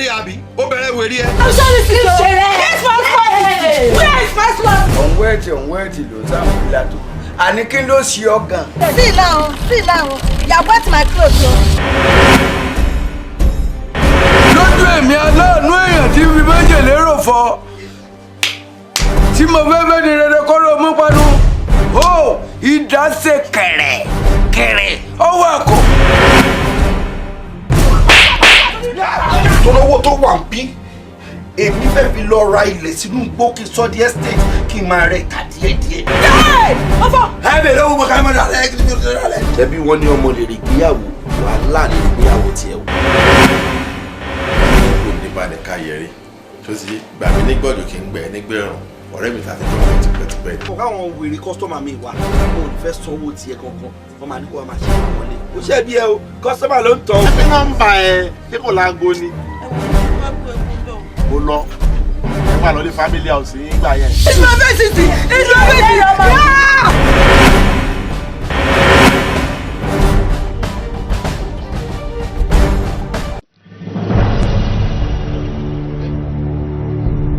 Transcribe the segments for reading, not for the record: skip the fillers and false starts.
wèrè àbí ó bẹ̀rẹ̀ wèrè ẹ. I'm sorry to say yes where is passport. ọ̀nwẹ́ẹ̀tì ló sáà Pilato àní kí ló ṣe ọ gan. See now you are wet my clothes o. lójú èmi aláàánú èèyàn tí fi méjèlé rò fọ tí mo fẹ́ di rere kọ́rọ̀ mú panu ó ìdásẹ̀ kẹ̀rẹ̀ ọwọ́ àkọ́. tọ́lọ́wọ́ tó wà ń bí èmi fẹ́ fi lọ ra ilẹ̀ sínú igbó kí n sọ di estate kí n máa rẹ̀ ìta díẹ̀díẹ̀. ẹ bẹ̀rẹ̀ owó mọ̀ká mọ̀ dàlẹ́ kí ni ó dàlẹ́. ṣebí wọ́n ní ọmọ lè rí ìgbéyàwó wàhálà ní ìgbéyàwó tiẹ̀ wò. kò ní balẹ̀ ká yẹrí tó ti gbà mí ní gbọ́dọ̀ kí n gbẹ nígbẹ̀rún ọ̀rẹ́ mi ta ti jọ tipẹ́tipẹ́. kò káwọn wèrè kọ́sítọ́mà mi wà wọn ò ní fẹ́ sanwó tiẹ̀ kankan wọ́n máa ní kó wọ́n máa ṣe àwọn wọlé. ó ṣe bí ẹ o kọ́sítọ́mà ló ń tọ́. ẹ fi nọ́mbà ẹ ṣé kò láago ni. ó lọ ẹ máa lọ ní family house yín gbà yẹn. ìlú ọbẹ̀ títì.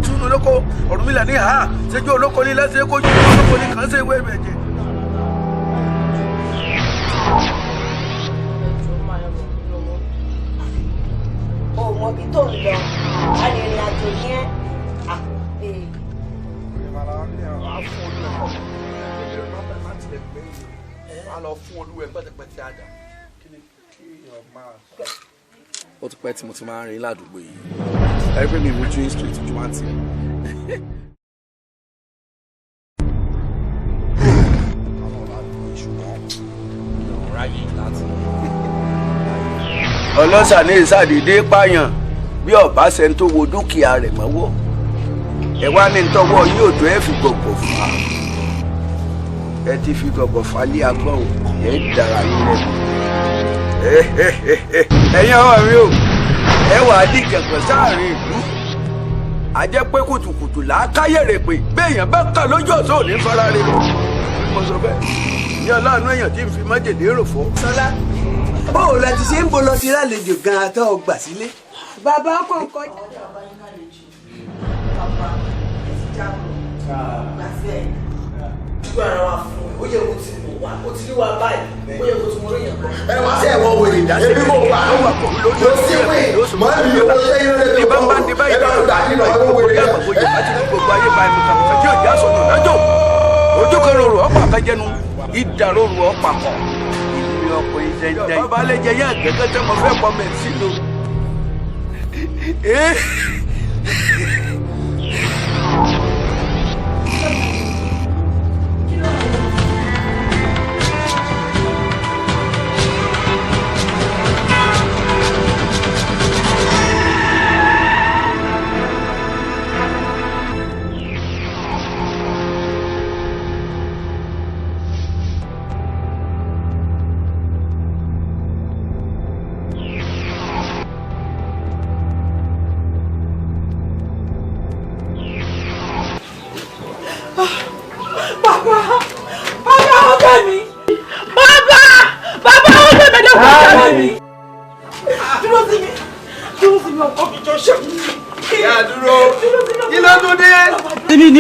túnú lóko Ọ̀rúnmìlà ní ha ṣẹjú olóko ní lẹ́sẹ̀ kójú olóko ní kàn ṣe ìwé ìbẹ̀jẹ̀. ọmọ ibi tó ń lọ arìnrìn àjò yẹn. ó ti pẹ́ tí mo ti máa ń rìn ládùúgbò yìí ẹgbẹ́ mi mú June Street ju wá ti. ọlọ́ṣà ní ìsàdédé pààyàn bí ọ̀básẹ́ tó wo dúkìá rẹ̀ mọ́wọ́ ẹ wá ní tọwọ́ yóò tó ẹ fi gbọ̀gbọ̀ fà á ẹ ti fi gbọ̀gbọ̀ fà á lé agbọ́n ẹ dára yín lẹ́nu. ẹ̀yin ọmọ mi o ẹ wà á dìgẹ̀gbọ̀ sáàrin ìlú àjẹ́ pé kùtùkùtù là á káyèrè pé béèyàn bá kà lójú ọ̀sán òní fara rẹ̀ lọ. mo sọ bẹ́ẹ̀ ní ọlọ́run èèyàn tí ń fi májèlé rò fọ́. Sọlá báwo la ti ṣe ń bọ̀ lọ sí lálejò gan-an tó o gbà sílé. bàbá kọ̀ọ̀kan. ó yẹ kó ti mọ̀ wá ó ti rí wa báyìí ó yẹ kó ti mọ̀ lóyìn kan. ẹ wá sí ẹ̀wọ̀n wèrè ìdásí ebi kò wá ló sí wé mọ ẹbí owó ṣe yín lóde tó kọ́ ẹ bá gbà nínú ọdún wèrè ẹ̀. ojú kan rorò ọ̀pọ̀ àfẹ́jẹ́nu ìdá rorò ọ̀pọ̀ àkọ́ ìlú ọkọ̀ ìjẹ́jẹ́. bàbá alẹ́ jẹ yá àgbẹ̀kẹ́ tẹ́ mo fẹ́ pọ̀ mẹ́ sí lo.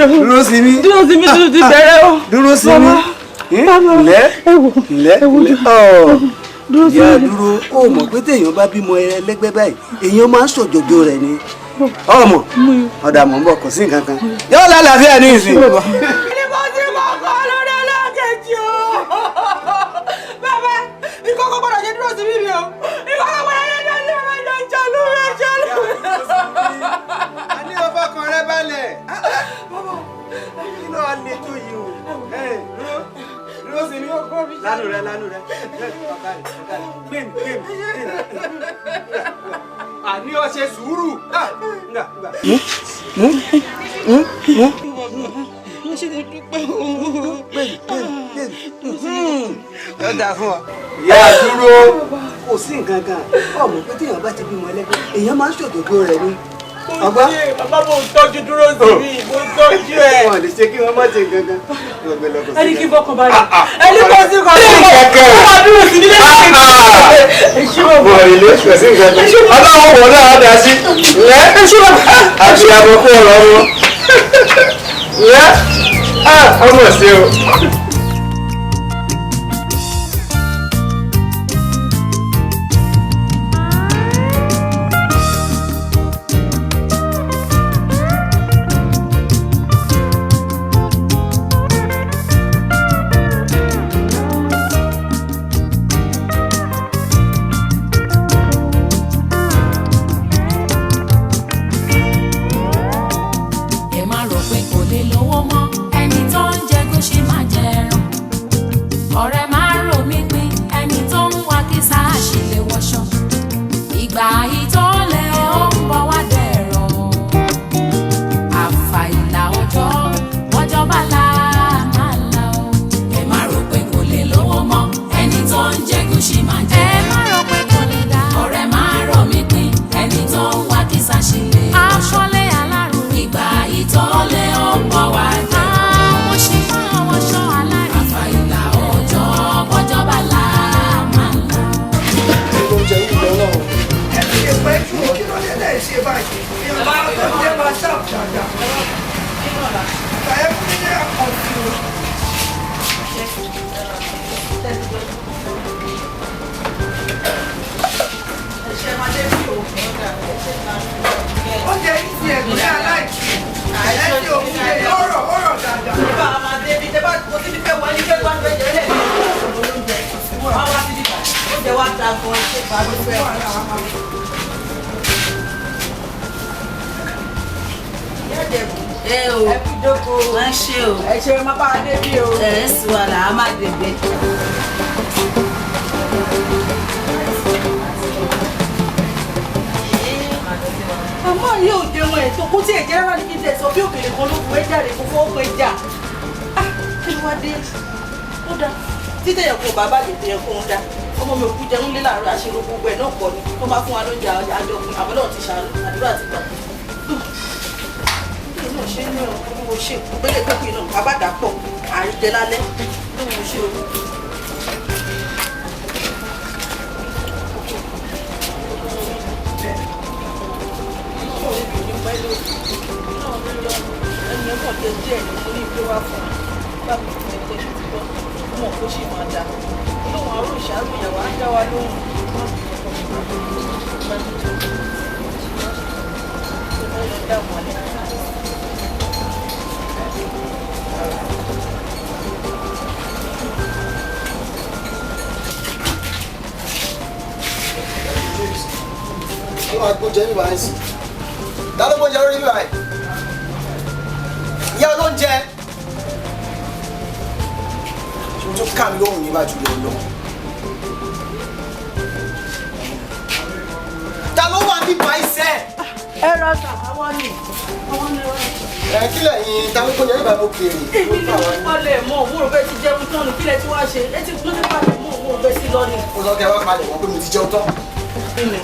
Dúró sí mi tó ti bẹ̀rẹ̀ o. Dúró sí mi. Ǹlẹ́ ìyá dúró ó mọ̀ pé téèyàn bá bímọ ẹlẹ́gbẹ́ báyìí èèyàn máa ń ṣòjòjò rẹ̀ ni. ọmọ ọ̀dà mọ̀ ń bọ̀ kò sí nǹkan kan yóò lálàáfíà ní ìsìn. Lánàá rẹ. Gbẹ̀m. Àní ó ṣe sùúrù. mo ṣe lè dúpẹ́ o. Ó dáa fún ọ. Ìyá dúró. Kò sí nǹkan kan ọmọ pé téèyàn bá ti bímọ ẹlẹ́gbẹ́ èèyàn máa ń ṣòjòjò rẹ̀ ni. Ọgbọ́n. Bàbá mo tọ́jú dúró sí mi, mo tọ́jú ẹ̀. Wọ́n lè ṣe kí wọ́n má ṣe gangan. Ẹni kí fọkàn balẹ̀. Ẹni kò sí kan sí kẹ̀kẹ́. Ó máa dúró sí nílé sí Bọ̀ ilé ṣùgbọ́n nǹkan kan. Ọlọ́run wọ̀ náà dá sí. Àbí àbọ̀kú ọ̀rọ̀ wọn. Ọmọ sí o.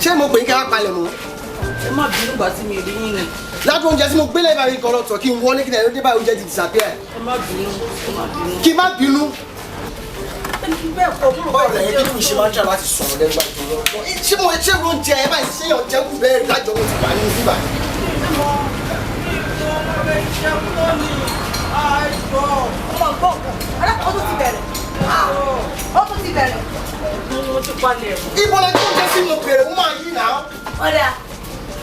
Ṣé mo pè ń ká palẹ̀ mọ́? Ẹ má bínú gbà tí mi rí yín ni. Láti oúnjẹ tí mo gbé lẹ́yìn báyìí kan lọ́tọ̀ kí n wọlé kí n ẹ̀rọ dé báyìí oúnjẹ ti disappear. Ẹ má bínú, ẹ má bínú. Kí n má bínú. Bẹ́ẹ̀ kọ́ mo rò báwo lẹ́yìn kí ni ṣe máa ń ṣe láti sọ̀rọ̀ lẹ́nu báyìí tó lọ́wọ́. Ṣé mo ṣe oúnjẹ ẹ báyìí ṣé yàn jẹ́kù bẹ́ẹ̀ lájọ mo ti wà nínú bíbá. Ibo lẹ tó ń jẹ sínú bèrè mo máa yí náà. Ọ̀dà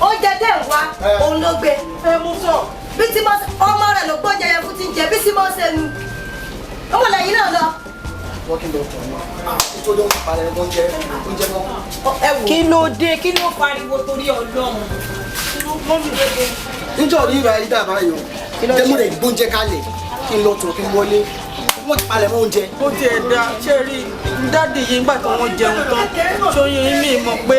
oúnjẹ tẹ̀ ń wá òun ló gbé. Ẹ mú sọ. Bí tí mo ọmọ rẹ̀ ló gbọ́ jẹyẹ fún ti ń jẹ bí tí mo ṣe nu. Ọmọ lẹ́yìn náà lọ. Working doctor ni. Nítorí ó ń palẹ̀ oúnjẹ náà. Kí ló dé? Kí ló pariwo torí Ọlọ́run? Nítorí ìrọ̀ ayé dàbá yìí o. Jẹ́mú rẹ̀ gbóúnjẹ kalẹ̀ kí n lọ tọ̀ kí n wọlé. Wọ́n ti palẹ̀ mọ́ oúnjẹ. Ó ti ẹ̀dá ṣé rí dáàdì yìí nígbà tí wọ́n jẹun tán ṣóyún mi mọ̀ pé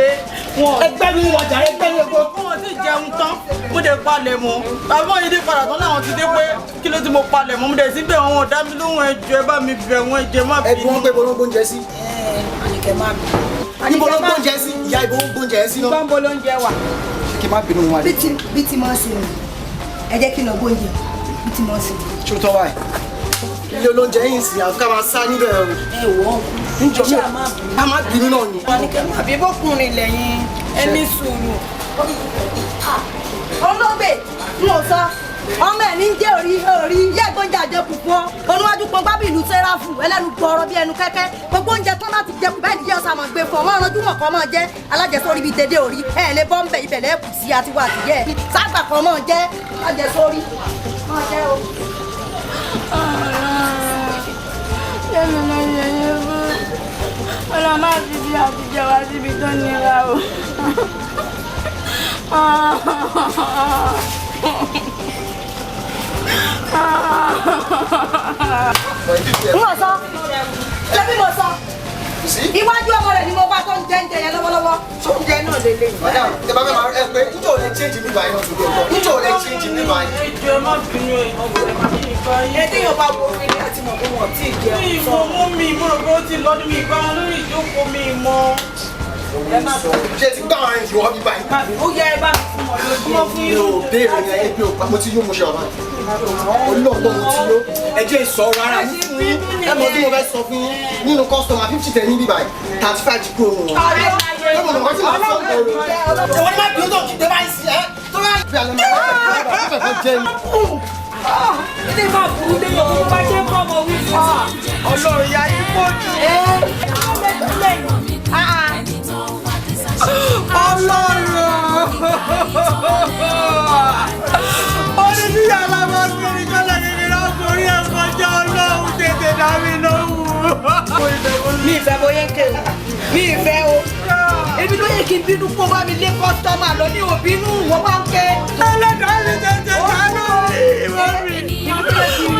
wọ́n. Ẹgbẹ́ mi wọ̀jà ẹgbẹ́ mi gbọ́. Wọ́n ti jẹun tán mo dé palẹ̀ mọ́. Bàbá yìí dé padà tán láwọn ti dé pé kí ló ti mo palẹ̀ mọ́ mo dé síbẹ̀ wọn ò dá mi lóhùn ẹjọ́ ẹ bá mi bẹ̀ wọ́n ẹjẹ́ má bínú. Ẹgbẹ́ wọn pé bọ́lá gbóúnjẹ sí. Àníkẹ́ má bínú. Ibo ló gbóúnjẹ sí? Ìyá ibo gbóúnjẹ sí náà. Gbọ́nbó ló ń jẹ wà. Kí n má bínú wọn. Bí tí mo ń sinmi, ẹ jẹ́ kí n lọ gbóúnjẹ bí tí mo ń sinmi. Ṣé o tọ́ wáyé? Ilé olóúnjẹ yìí sì àfikà máa sá níbẹ̀ o. Ẹ wọ́ níjọ mi a máa bínú náà ni. wọ́n ní kẹ́ máa bí bókùnrin lẹ́yìn ẹni sùúrù. olóògbé n ò sọ ọmọ ẹ̀ ní jẹ́ orí yẹ́gbọ́n jàjẹ́ púpọ̀ oníwájú pọn bábí ìlú sẹ́ráfù ẹlẹ́nu gbọ́ọ̀rọ̀ bí ẹnu kẹ́kẹ́ gbogbo oúnjẹ tán láti jẹ kù bẹ́ẹ̀ ni yẹ́sà mọ̀ gbé fún ọmọ ọ̀rànjú mọ̀ kọ́ mọ̀ jẹ́ alájẹsórí bíi dédé orí ẹ̀ lè bọ́ ń bẹ̀ ibẹ̀ lẹ́ẹ̀kù sí àtiwá àtìyẹ́ ságbà kan mọ̀ jẹ́ alájẹsórí mọ̀ jẹ́ o. yẹ́nu náà yẹ yẹ fún ọlọ́mọ àti bí àtijọ́ wá síbi tó nira o. Mo sọ, ṣé bí mo sọ? Iwájú ọmọ rẹ̀ ni mo bá tó ń jẹ yẹn lọ́wọ́lọ́wọ́. Oúnjẹ náà lè lè. Ọ̀dà tẹ bá fẹ́ máa ẹ pé níjọ́ lè change mi báyìí náà tó lọ. Níjọ́ lè change mi báyìí. ẹjọ́ má bínú ẹ tí yóò bá wo orí ní àti mọ̀ pé wọ́n ti jẹ́ mi ìmọ̀ mú mi mo rò pé ó ti lọ́dún mi ìgbà wọn lórí ìjókòó mi mọ́. Ṣé ti gbá àwọn ẹ̀yìn wọ́n bí báyìí? ó yẹ ẹ bá fún wọn lójúmọ́ fún Mi ò béèrè ní ayé bí o pa mo ti yó mo ṣe ọ̀bá. Olóòótọ́ mo ti yó. Ẹ jẹ́ ìsọ̀rọ̀ ara mi fún yín. Ẹ mọ̀ tí mo fẹ́ sọ fún yín nínú kọ́sítọ́mà 50 tẹ̀ ní bí báyìí 35 ti kúrò wọn. Ẹ mọ̀ nǹkan tí mo sọ fún ọ. Ìwọ ni máa bí ó tó kìdé báyìí sí ẹ. Tó bá bí alẹ́ máa fẹ́ jẹ́ mi. ilé máa burú lé yòókù bá jẹ́ kọ́ ọmọ wí fún ọ. Ọlọ́run ya yín pọ̀jù. Ọdún tí yàrá máa ń kiri kọ́lá kékeré ọkùnrin ẹ̀kọ́ jẹ́ Ọlọ́run tètè dá mi lóhùn. Mi ìfẹ́ bóyá kéwù, mi ìfẹ́ o. Ebi ló yẹ kí n bínú kó bá mi lé kọ́sítọ́mà lọ ní òbínú wọ́n bá ń ké. Ẹlẹ́dàá mi tètè sánú mi.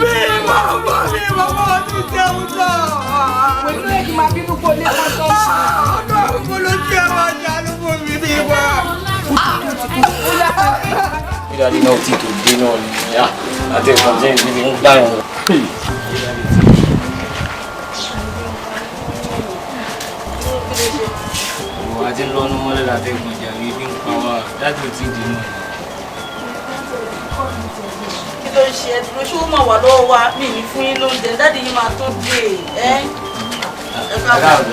Mi bàbá ti jẹun tán. Pẹ̀lú ló yẹ kí n máa bínú kó lé kọ́sítọ́mà. Ọ̀dọ́ mo ló jẹ́ wọn jàlú fún mi bí wá. Ìdájí náà tí tó dé náà ni àti ẹ̀kan jẹ́ ìdílé ń gbà yàn. Ìwà àti lọ́nu mọ́lẹ̀ láti ẹ̀kan jà rí bí ń pa wá dájú tí dé náà. Kí ló ń ṣe ẹ́ dúró ṣé ó máa wà lọ́wọ́ wa mí ní fún yín lóúnjẹ dáàdi yín máa tó dé ẹ́. Ẹ káàbọ̀.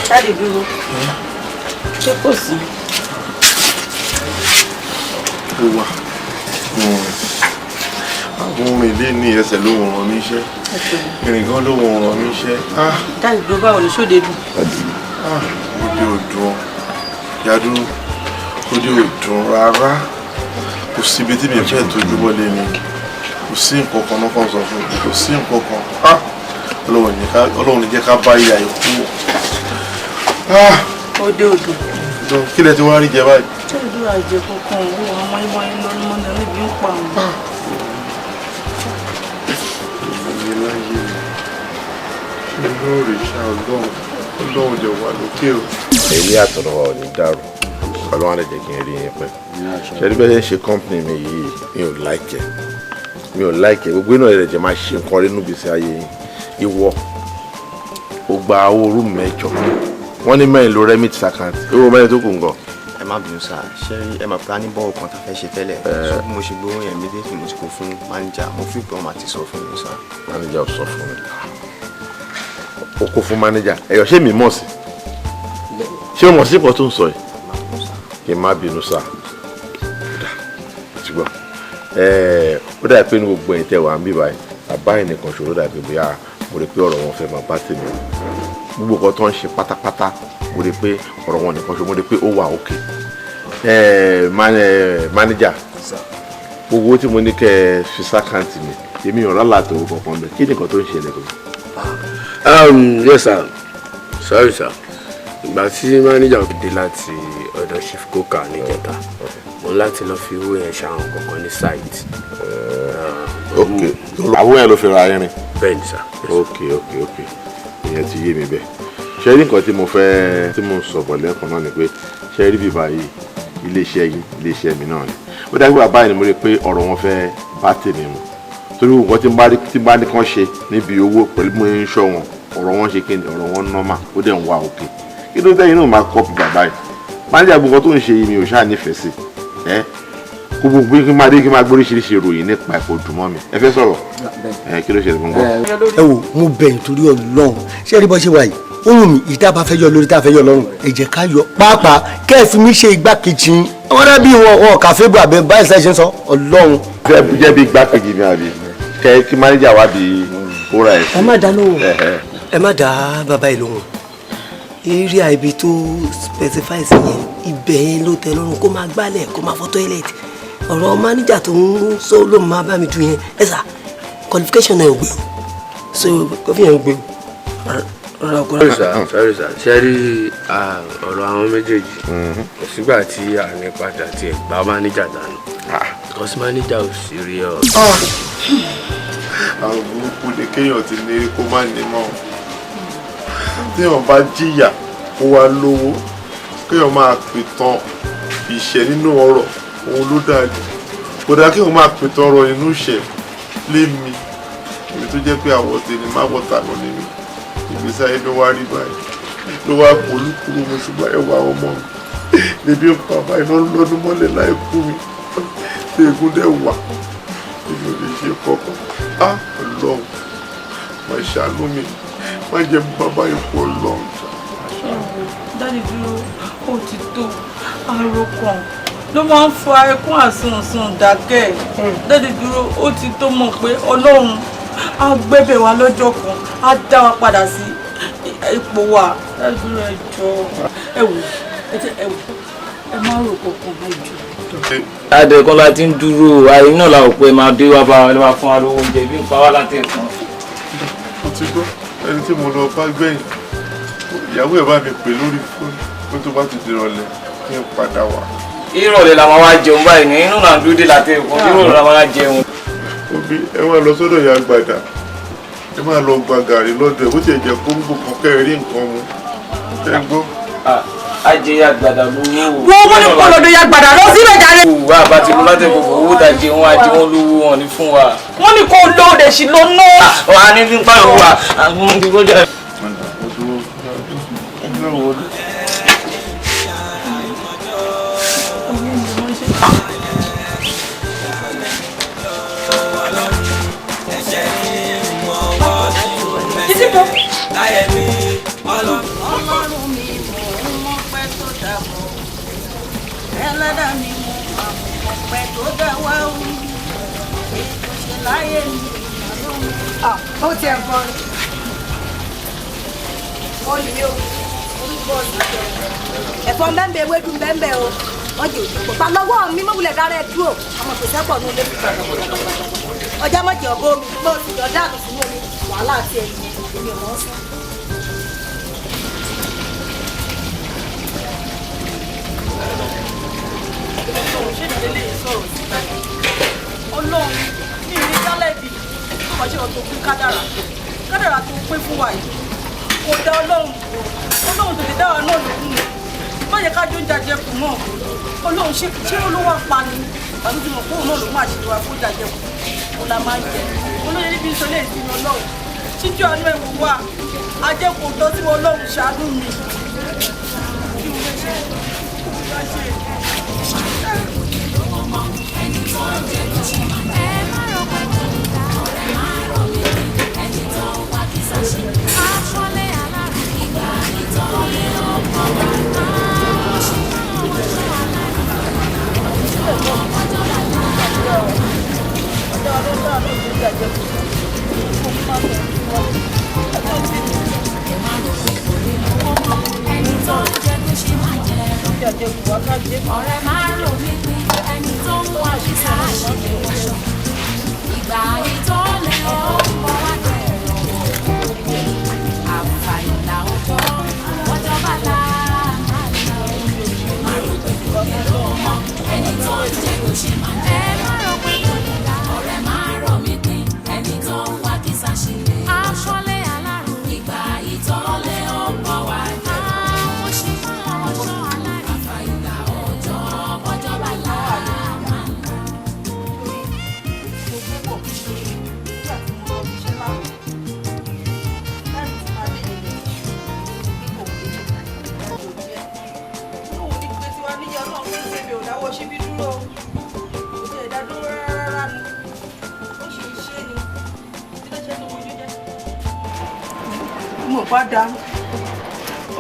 Dáàdi dúró. Ṣé kò sí? Ó wà. Àwọn ohun èlé ní ẹsẹ̀ ló wọ̀n rán mi iṣẹ́. Ìrìn kan ló wọ̀n rán mi iṣẹ́. Dáàdi dúró báwo ni ṣóde dùn? Òde ò dùn. Yadúró. Òde ò dùn rárá. Kò síbi tí mi ò fẹ́ tójú bọ́lé ni. Kò sí nǹkan kan náà kan sọ fún mi. Kò sí nǹkan kan. Ọlọ́run ní jẹ́ ká bá ìyá ikú. Òde ò dùn. Kí lẹ ti wá rí jẹ báyìí? Ṣé ìdúrà ìjẹ kankan òun àwọn ọmọ ìmọ̀ yín lọ́nu mọ́ni níbi ń pa àwọn. Ọlọ́run jẹ wà lókè o. Èmi àtọ̀nà wa ò ní dàrú. Ọlọ́run á lè jẹ́ kí n rí yín pẹ́. Ṣẹ́ni bẹ́ẹ̀ ṣe company mi yìí mi ò like ẹ̀. Mi ò like ẹ̀. Gbogbo iná rẹ̀ jẹ́ máa ṣe nǹkan rí nínú ìgbésí ayé yín. Ìwọ ó gba owó rúùmù 8. Wọ́n ní mẹ́rin ló remit account. Owó mẹ́rin tó kù ń gọ̀. Ẹ má bínú sáà, ṣé ẹ máa plan ní bọ́ọ̀ kan tá a fẹ́ ṣe tẹ́lẹ̀? Ṣé mo ṣe gbóhùn yẹn méjèèjì mo ti kó fún mánéjà, mo fi pé wọ́n máa ti sọ fún mi sáà. Mánéjà ò sọ fún mi. O kò fún mánéjà. Ẹ̀yọ̀ ṣé mi mọ̀ sí? Ṣé o mọ̀ sí nǹkan tó ń sọ yìí? Kì í má bínú sáà. Ṣùgbọ́n ó dàbí pé ní gbogbo ẹ̀yin tẹ́ wà ń bí báyìí, bàbá yìí nìkan ṣòro dàbí bóyá mo rí pé ọ̀rọ̀ wọn fẹ́ máa bá tèmi. Gbogbo nǹkan tó ń ṣe pátápátá mo rí pé ọ̀rọ̀ wọn nìkan ṣòro mo rí pé ó wà òkè. Mánéjà, gbogbo tí mo ní kẹ́ ẹ fi sákàǹtì mi, èmi ò rálá tó kankan bẹ́ẹ̀. Kí ni nǹkan tó ń ṣẹlẹ̀ gan? Yes sir, sorry sir. Ìgbà tí mánéjà dé láti ọ̀dọ̀ chief coca níjẹta, mo láti lọ fi owó yẹn ṣàwọn kankan ní site. Ok, àwọn yẹn ló fi ra irin. Bẹ́ẹ̀ni sir. Ok, ìyẹn ti yé mi bẹ́ẹ̀. Ṣé rí nǹkan tí mo fẹ́ tí mo sọ bọ̀ lẹ́kọ̀ọ́ náà ni pé ṣé rí bíbá yìí iléeṣẹ́ yìí iléeṣẹ́ mi náà ni. Ó dájú bàbá yìí ni mo rí pé ọ̀rọ̀ wọn fẹ́ bá tèmi mu. Torí nǹkan tí n bá ní kán ṣe níbi owó pẹ̀lú mo ń ṣọ́ wọn, ọ̀rọ̀ wọn ṣe kí ni ọ̀rọ̀ wọn nọ́mà ó dẹ̀ ń wá òkè. Kí ló dé inú máa kọ́pì bàbá yìí? Mánéjà gbogbo tó ń ṣe yìí mi ò ṣáà nífẹ̀ẹ́ sí. gbogbo bí kí n máa dé kí n máa gbóríṣiríṣi ìròyìn nípa ẹ̀kọ́ dùnmọ́ mi ẹ fẹ́ sọ̀rọ̀ kí ló ṣe fún gbọ́. ẹ wò mo bẹ̀ nítorí Ọlọ́run ṣé rí bọ́ ṣe wà yìí ó wù mí ìta bá fẹ́ yọ lórí tá a fẹ́ yọ lọ́rùn ẹ jẹ́ ká yọ pàápàá kẹ́ẹ̀fì mi ṣe igbákejì àwọn dábì wọn kàfé bò àbẹ báyìí ṣe ń sọ Ọlọ́run. jẹ́ bí igbákejì mi àbí kí mánéjà wá bí ó ra ẹ̀ sí. ẹ má dá lóhùn ẹ má dá bàbá yìí lóhùn area ibi tó specify sí yẹn ibẹ̀ yẹn ló tẹ́ lọ́rùn kó máa gbálẹ̀ kó máa fọ tọ́ílẹ̀tì ọ̀rọ̀ mánéjà tó ń sọ ló máa bá mi dùn yẹn ẹ sà qualification ẹ̀ ò gbé o so kọfí yẹn ò gbé o. sorry sir ṣe rí ọ̀rọ̀ àwọn méjèèjì kò sígbà tí àní padà tiẹ̀ gbá mánéjà dànù because mánéjà ò serious. àwọn burúkú ni kéèyàn ti ní kó má ní mọ́ téèyàn bá jìyà kó wá lówó kéèyàn máa pìtàn ìṣẹ́ nínú ọ̀rọ̀ òun ló dáa jù kò dáa kéèyàn máa pìtàn ọ̀rọ̀ nínú ìṣẹ́ lémi èmi tó jẹ́ pé àwọ̀ tèmi má wọ́ta lọ ní mi ìgbésí ayé ló wá rí báyìí ló wá polúkúrú mo ṣùgbọ́n ẹwà ọmọ mi níbi bàbá iná lọ́dún mọ́lẹ̀ láì kú mi tí egun dẹ̀ wà èmi ò lè ṣe kọ́kọ́ Ọlọ́run má ṣàánú mi má jẹ́ bàbá ipò Ọlọ́run. dáàdì dúró ó ti tó àròkàn ló máa ń fa ẹkún àsùnsùn dákẹ́ dáàdì dúró ó ti tó mọ̀ pé Ọlọ́run á gbẹ́bẹ̀ wá lọ́jọ́ kan á dá wa padà sí ipò wa dáàdì dúró ẹ jọ̀ọ́ ẹ wò ẹ má rò kankan ẹ jọ̀ọ́. adẹ̀kan la ti ń dúró ayé náà la ò pé máa dé wá bá wa lọ́wọ́ fún wa lówó oúnjẹ bí n pa wá láti ẹ̀kan. mo ti gbọ́ ẹni tí mo lọ bá gbẹ̀yìn ìyàwó ẹ̀ bá mi pè lórí fóònù pé tó bá ti di ìrọ̀lẹ́ kí n padà wá. ìrọ̀lẹ́ la máa wá jẹun báyìí ní inú náà dúdé láti ẹ̀kan ìrọ̀lẹ́ la máa wá jẹun. òbí ẹ máa lọ sọ́dọ̀ ìyá àgbàdà ẹ máa lọ gba gàrí lọ́dọ̀ ẹ̀ bó ti jẹ́ kóńgò kan kẹ́rin nǹkan mu ẹ gbọ́. ajé àgbàdà lówó. wọ́n ní kó lọ́dọ̀ ya gbàdà lọ síbẹ̀ jáde. wà á bá ti mú láti gbogbo owó tá a jẹ wọn ajé wọn lówó wọn ní fún wa. wọ́n ní kó lọ òde sí lọ náà. wà á ní nípa ìwà àwọn ohun tí kò jẹ. Ọlọ́run mi mọ̀ pẹ́ tó dà mọ́ ẹlẹ́dà mi mọ̀ pẹ́ tó dà wá o ètò ṣe láyé mi ó ti ẹ̀ kọ́ ó yí o orúkọ ẹ̀fọ́ bẹ́ẹ̀ ewédú bẹ́ẹ̀ o wọ́n jẹ́ òdìbò pa lọ́wọ́ mi mọ̀wulẹ̀ dára ẹ̀ dúró ọmọ tó sẹ́pọ̀ ní olè fífa ọjà mọ̀jẹ̀ ọ̀bọ mi gbọ́ òsì ọ̀dà àtúnṣe mọ́ mi wàhálà àti ẹ̀yìn èmi ò mọ̀ ọ́ sùn. Ọlọ́run ní ìrí jálẹ̀bì tó kọjá ọ̀tọ̀ fún kádàrà tó pé fún wa yìí kò dá Ọlọ́run tètè dáwà náà lókun mi má yẹ ká jóúnjẹ jẹkù náà Ọlọ́run ṣé olówó apá ni àti tí mo kóhùn náà ló máa ṣe wá fún jàjẹkù ó la máa ń jẹ olóyè níbi ìṣọlẹ̀ ìsinmi Ọlọ́run ṣíjú àánú ẹ̀wò wa ajẹ́kù tó tí Ọlọ́run ṣàánú mi. Ọ̀rẹ́ máa ń rò mí pé ẹni tó ń wá sí sáàṣì lè wọṣọ. Ìgbà yìí tó lè ó kọ́ wá kẹrọ. Àǹfààní làwọn kọ́ ọjọ́ bàlá máa lọ. Má rò pé kò ní lọ mọ́ ẹni tó ń jẹ́ kó ṣe máa jẹ́. Ẹ má rò pé kò ní dá. Ọ̀rẹ́ máa ń rò mí pé ẹni tó ń wá kí sáàṣì lè wọṣọ. Aṣọ́lé alárùn. Ìgbà yìí tó lè ó kọ́ wá kẹrọ. Àwọn ṣì fún ọjọ́ alárùn. padà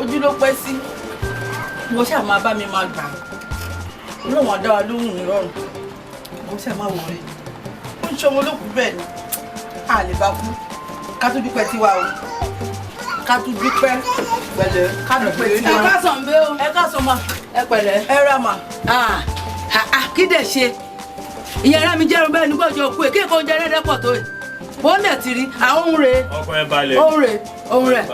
ojú ló pẹ́ sí mo ṣáà máa bá mi máa gbà lóun dá wa lóhùn nírọ̀rùn mo ṣáà máa wọlé ó ń ṣọmọ olókùn bẹ́ẹ̀ ni a lè bá kú ká tún dúpẹ́ tiwa o ká tún dúpẹ́ pẹ̀lẹ́ ká dúpẹ́ tiwa. ẹ ká sàn bẹ́ẹ̀ o ẹ ká sàn ma ẹ pẹ̀lẹ́ ẹ rà mà. kí dẹ̀ ṣe ìyẹn rà mí jẹ́rùn bẹ́ẹ̀ nígbà ọjọ́ òkú ẹ̀ kí èkó oúnjẹ rẹ̀ dẹ́pọ̀ tó yìí wọ́n dẹ̀ ti rí àwọn ohun rẹ̀ ohun rẹ̀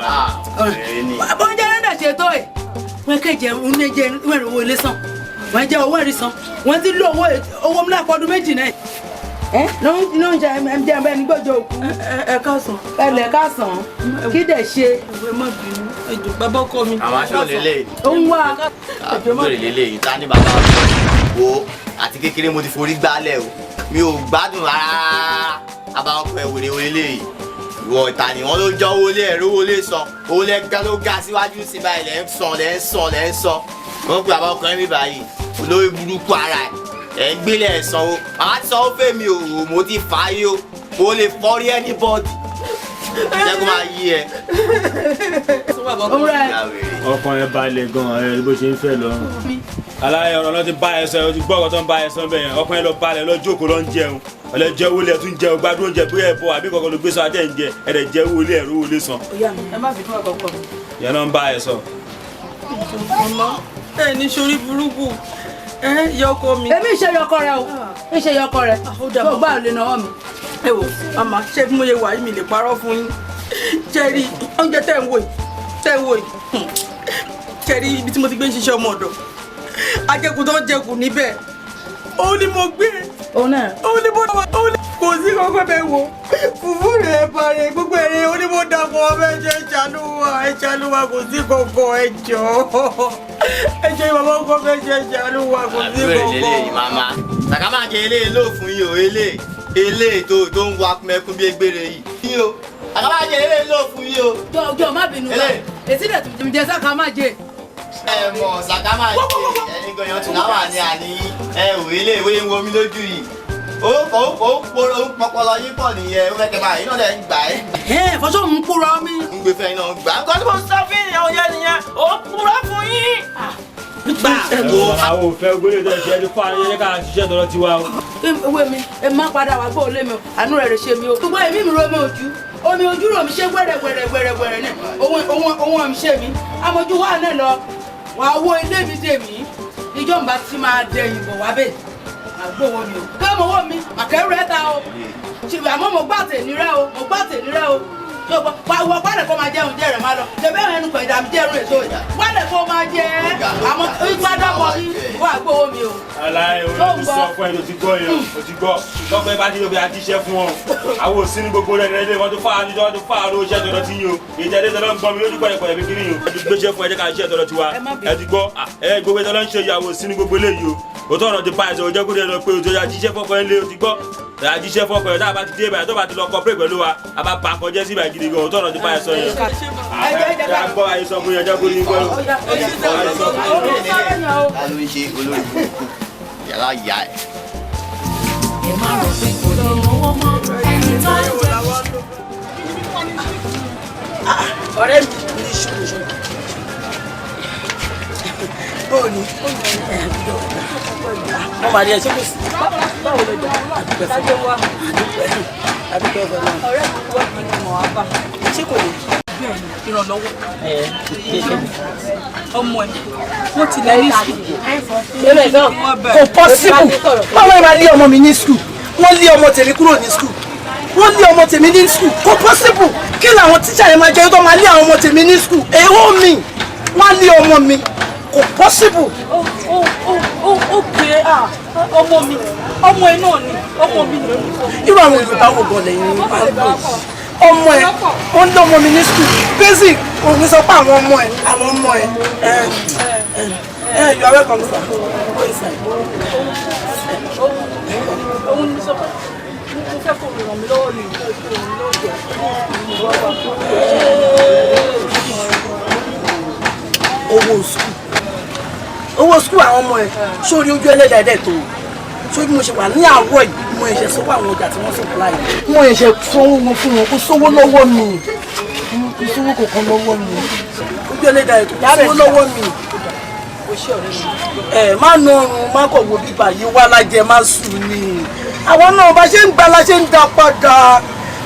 oúnjẹ rẹ̀ dẹ̀ ṣe tó yìí wọ́n kéje oúnjẹ ìwẹ̀rẹ̀ owó ilé sàn wọ́n jẹ́ owó ẹ̀rí san wọ́n ti lo owó mílíọ̀nù ọdún méjì náà ló ń jẹ ẹ̀mdí ẹ̀mdí ẹni gbọ́jọ́ òkú. ẹ káàsán. ẹlẹ káàsán kí dẹ̀ ṣe. ẹ má bínú ẹjọ bàbá ọkọ mi. àwọn aṣọ lélẹ̀. ó ń wá. àbúrò lélẹ̀ yìí ta ní bàbá wo àti kékeré mo ti forí gbálẹ̀ o mi ò gbádùn rárá bàbá ọkọ ẹ̀ wèrè wọlé yìí ìwọ ìta ni wọn ló jọ owó lé ẹ̀rọ owó lé san owó lẹ́gán ló ga síwájú sí báyìí lẹ́ ń san wọ́n pe bàbá ọkọ ẹ̀ mi báyìí olórí burúkú ara ẹ̀ ń gbélé ẹ̀ sanwó màá ti sanwó fèmí o mo ti fà á yí o mo lè fọ́rí anybody jẹ́ kó máa yí ẹ. ọkàn ẹ balẹ̀ gan-an ẹ bó ṣe ń fẹ́ lọ́rùn. aláyẹ ọ̀rọ̀ ló ti bá ẹ sọ ẹ ti gbọ́ ọ̀rọ̀ tó ń bá ẹ sọ bẹ́ẹ̀ yẹn ọkàn ẹ lọ balẹ̀ lọ jókòó lọ ń jẹun ọ̀lẹ́ jẹ́ owó lẹ̀ tún jẹun gbádùn oúnjẹ bí ẹ bọ̀ àbí kọ̀ọ̀kan ló gbé sọ ajẹ́ ń jẹ ẹ dẹ̀ jẹ́ owó lẹ̀ ẹ̀rọ owó lẹ̀ san. ẹ má fi fún àkọ́kọ́ mi. yẹn náà ń bá ẹ sọ. ọmọ ẹ ní sori burúkú ẹ yọkọ mi. èmi ìṣe yọkọ rẹ o ìṣe yọkọ rẹ tó gbà lè náwó mi. ẹ wò màmá ṣé bí mo yẹ wà yìí mi lè parọ́ fún yín jẹ́rí oúnjẹ tẹ́ ń wò yìí jẹ́rí ibi tí mo ti gbé ń ṣiṣẹ́ ọmọ ọ̀dọ̀ ajẹkù tó ń jẹkù níbẹ̀ òun ni mo gbé òun ni mo dá òun ni kò sí kọ́kọ́ bẹ́ẹ̀ wò fùfú rẹ̀ ẹ̀bà rẹ̀ gbogbo ẹ̀rẹ̀ òun ni mo dà fún ọmọ ẹ̀jẹ̀ wa kò sí kọ̀ọ̀kan ẹjọ́ ìbàbá ọkọ̀ fẹ́ jẹ́ ìjànú wa kò sí kọ̀ọ̀kan. àbúrò eléyìí màmá sàkà máa jẹ eléyìí lóòfin yìí o eléyìí tó ń wa mẹ́kún bí egbére yìí o sàkà máa jẹ eléyìí lóòfin yìí o. jọ má bínú wa èsì rẹ̀ tó jẹ sàkà má jẹ. ẹ mọ sàkà máa jẹ ẹni gan-an tún náà wà ní àní ẹ ò eléyìí wọ́n ń wo mi lójú yìí ó pọpọlọ yín pọ̀ nìyẹn ó fẹ́ kẹ́ máa yín náà lẹ́ ń gbà ẹ́. fọṣọ ń kúrọ mi. ń gbé fẹ́ iná ń gbà. nǹkan tí mo sọ fún ìyàwó yẹn nìyẹn ó kúrọ fún yín. gbà àwọn òfẹ́ gbélé tó ṣe ẹni fún ayẹyẹ ká ṣiṣẹ́ tọrọ tiwa o. ewé mi ẹ má padà wá gbọ́ òlé mi o àánú rẹ̀ rẹ̀ ṣe mi o. gbogbo èmi mi ro mi ojú omi ojú rò mi ṣe wẹ́rẹ́wẹ́rẹ́ náà ohun àmì ṣe mi amójú wà náà lọ wàá wo ilé mi dè mí ìjọba ti máa dẹ ìbò wá bẹ́ẹ̀ àgbówó mi o pé mo wó mi àkẹ́rù ẹ̀ ta o ṣùgbọ́n àmọ́ mo gbà tèmi rẹ o wọ́n pàdé kó máa jẹun jẹ́ rẹ̀ máa lọ ṣẹ̀bẹ́ ẹnu pẹ̀lú àmì jẹ́rù èso ìjà pàdé kó máa jẹ àmọ́ ìgbàdàpọ̀ ní wọ́n àgbówó mi o. aláì o ti sọ fún ẹ tó ti gbọ́ yẹn o ti gbọ́ lọ́pọ̀ ẹ bá ti lóbi àjíṣẹ́ fún ọ àwọn òsín ní gbogbo rẹ̀ nílé wọn tó fà á níjọ́ wọn tó fà á ló ṣẹ́ tọ́lọ́ ti yín o ìjẹ́dẹ́ tọ́lọ́ ń gbọ́n mi lójú pẹ̀lẹ́pẹ̀lẹ́ bí kiri yìí o ti gbéṣẹ́ fún ẹ jẹ́ ká ṣiṣẹ́ tọ́lọ́ tiwa ẹ ti gbọ́ ẹ gbogbo tọ́lọ́ ń ṣe ìyàwó òsín ní gbogbo eléyìí o tó ọ̀nà ti pa ẹ̀sẹ̀ òjẹ́ kúrẹ́ lọ pé o tó yà jíṣẹ́ fọ́kọ ẹ̀ lé o ti gbọ́ àjíṣẹ́ fọ́kọ ẹ̀ tá a bá ti dé ibà tó bá ti lọ kọ́ pé pẹ̀lú wa a bá pa kọjá sí ibà gidi gan o tó ọ̀nà ti pa ẹ̀sọ yẹn. ẹ gbọ́ àyíṣọ́ fún yẹn jẹ́ kó ní gbọ́. yàrá yà ẹ. ẹ má rò pé kò lè lówó mọ́ ẹni tó ń jẹ. ọ̀rẹ́ mi ní ṣòro bóòní wọ́n máa rí ẹṣẹ́ kò sí. báwo ló jà àdúgbò fẹ́ wá àdúgbò fẹ́ náà. ọ̀rẹ́ mi wọ́n mi ni mọ̀ wá bá ṣé kò lè ìrànlọ́wọ́ ọmọ ẹ̀ wọ́n ti lẹ́ ní sùkúl. kò pọ́sibù báwo ni wọ́n lé ọmọ mi ní sùkúl wọ́n lé ọmọ tèmi kúrò ní sùkúl wọ́n lé ọmọ tèmi ní sùkúl kò pọ́sibù kí làwọn tíṣà yẹn máa jẹ́ tó máa lé àwọn ọmọ tèmi ní sùkúl èèwọ̀ mi wọ́n lé ọmọ mi kò possible. ó pè é ọmọ mi ọmọ ẹ náà ni ọmọ mi ni. irú àwọn Yorùbá wo gan lẹ́yìn ní pàápàá ọmọ ẹ ó ń lé ọmọ mi ní school basic òun sọ pé àwọn ọmọ ẹ you are welcome sir go inside. òun ní sọ pé mo fẹ́ kó ràn mí lọ́wọ́ ní owó skul àwọn ọmọ ẹ sórí ojú ẹlẹ́dàá tó sórí mo ṣe wà ní àárọ̀ yìí mo ṣe sọ́wọ́ àwọn ọjà tí wọ́n supply mo ṣe sanwó wọn fún wọn kó sówó lọ́wọ́ mi ìṣòwò kankan lọ́wọ́ mi ojú ẹlẹ́dà ètò ìṣòwò lọ́wọ́ mi má nà ọrùn má kọ̀ wo bíbà yìí wá lájẹ má sùn ni àwọn náà bá ṣe ń gbà la ṣe ń dá padà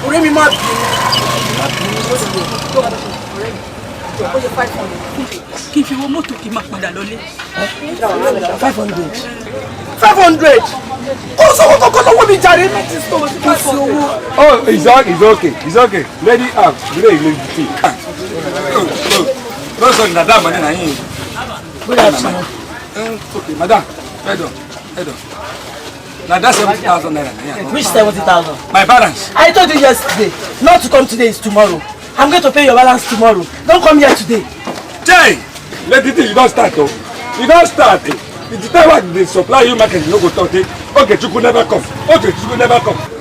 ọ̀rẹ́ mi má bínú kí n fi wo mọ́tò kí n máa padà lọlé. 500 kó sọ́wọ́ kọ́kọ́ lọ́wọ́ mi jàre. Oh, it's okay. Lady up, today you will see. Don't say that man na him. Good afternoon. Okay, madam. Head on. Now that's 70,000 naira. Which 70,000? My balance. I told you yesterday not to come today, is tomorrow. I'm going to pay your balance tomorrow. Don't come here today. Jay, let it you don't start though. You don't start. It's the time when they supply you market, you no go talk it. Okay, Chuku never come.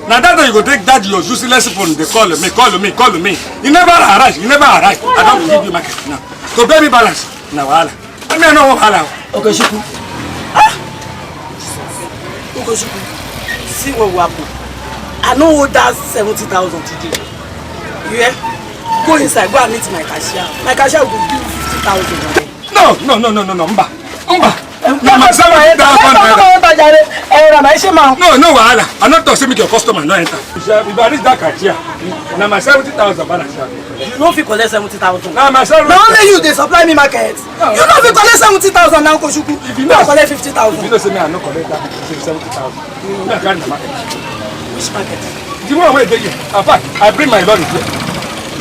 Now that time you go take that your useless phone, they call me. You never arrive. I don't give you market now. So pay me balance. Now wahala. I mean no wahala. Okay, Chuku. Okay, Chuku. See what will happen. I know that 70,000 today. You hear? Go inside, go and meet my cashier. My cashier will give you 50,000. No, Mba. No, my 70,000 naira. No, wahala. I'm not talking to your customer, no enter. If I reach that cashier, now my 70,000 balance. You know if you collect 70,000. Now my 70,000. Now only you they supply me market. You know if you collect 70,000 now, Koshuku. If you know collect 50,000. If you don't say me, I no collect that 70,000. Me I carry the market. Which market? The one where they give. In fact, I bring my lorry here.